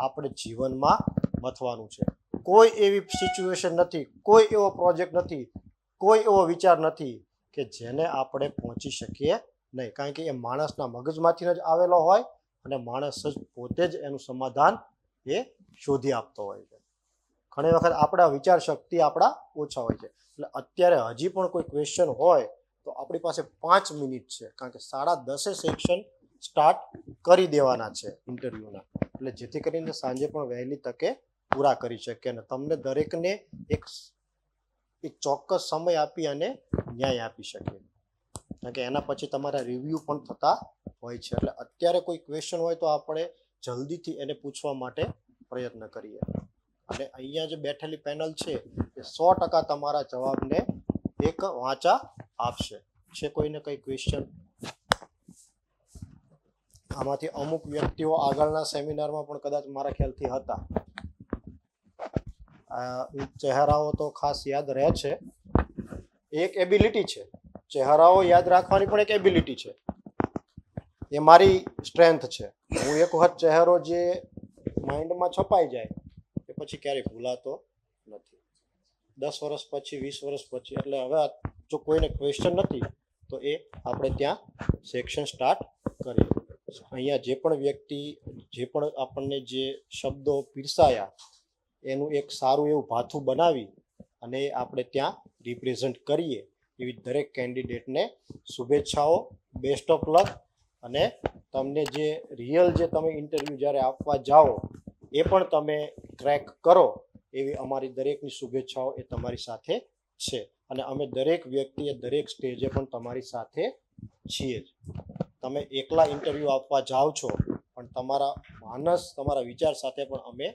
આપણે જીવનમાં મથવાનું છે. કોઈ એવી સિચ્યુએશન નથી, કોઈ એવો પ્રોજેક્ટ નથી, કોઈ એવો વિચાર નથી કે જેને આપણે પહોંચી શકીએ નહીં. કારણ કે એ માણસના મગજમાંથી જ આવેલો હોય અને માણસ જ પોતે જ એનું સમાધાન એ શોધી આપતો હોય છે. ઘણી વખત આપણા વિચાર શક્તિ આપણા ઓછા હોય છે. એટલે અત્યારે હજી પણ કોઈ ક્વેશ્ચન હોય તો આપણી પાસે 5 મિનિટ છે, કારણ કે 10:30 સેક્શન સ્ટાર્ટ કરી દેવાના છે ઇન્ટરવ્યૂના. એટલે જેથી કરીને સાંજે પણ વહેલી તકે પૂરા કરી શકીએ અને તમને દરેકને એક ચોક્કસ સમય આપી અને ન્યાય આપી શકીએ. કારણ કે એના પછી તમારા રિવ્યૂ પણ થતા હોય છે. એટલે અત્યારે કોઈ ક્વેશ્ચન હોય તો આપણે જલ્દીથી એને પૂછવા માટે પ્રયત્ન કરીએ. અને અહીંયા જે બેઠેલી પેનલ છે એ 100% તમારા જવાબને એક વાંચા આપશે. છે કોઈને કંઈ ક્વેશ્ચન? આમાંથી અમુક વ્યક્તિઓ આગળના સેમિનારમાં પણ કદાચ મારા ખ્યાલથી હતા. ચહેરાઓ તો ખાસ યાદ રહે છે. એક એબિલિટી છે, ચહેરાઓ યાદ રાખવાની પણ એક એબિલિટી છે. એ મારી સ્ટ્રેન્થ છે. હું એક વખત ચહેરો જે માઇન્ડમાં છપાઈ જાય એ પછી ક્યારેય ભૂલાતો નથી. 10 વર્ષ પછી, 20 વર્ષ પછી. એટલે હવે જો કોઈને ક્વેશ્ચન નથી તો એ આપણે ત્યાં સેક્શન સ્ટાર્ટ કરીએ. અહીંયા જે પણ વ્યક્તિ, જે પણ આપણને જે શબ્દો પીરસાયા એનું એક સારું એવું ભાથું બનાવી અને આપણે ત્યાં રિપ્રેઝન્ટ કરીએ એવી દરેક કેન્ડિડેટને શુભેચ્છાઓ, બેસ્ટ ઓફ લક. અને તમને જે રિયલ જે તમે ઇન્ટરવ્યૂ જ્યારે આપવા જાઓ એ પણ તમે ક્રેક કરો એવી અમારી દરેકની શુભેચ્છાઓ એ તમારી સાથે છે. અને અમે દરેક વ્યક્તિએ દરેક સ્ટેજે પણ તમારી સાથે છીએ જ. તમે એકલા ઇન્ટરવ્યૂ આપવા જાઓ છો પણ તમારા માનસ, તમારા વિચાર સાથે પણ અમે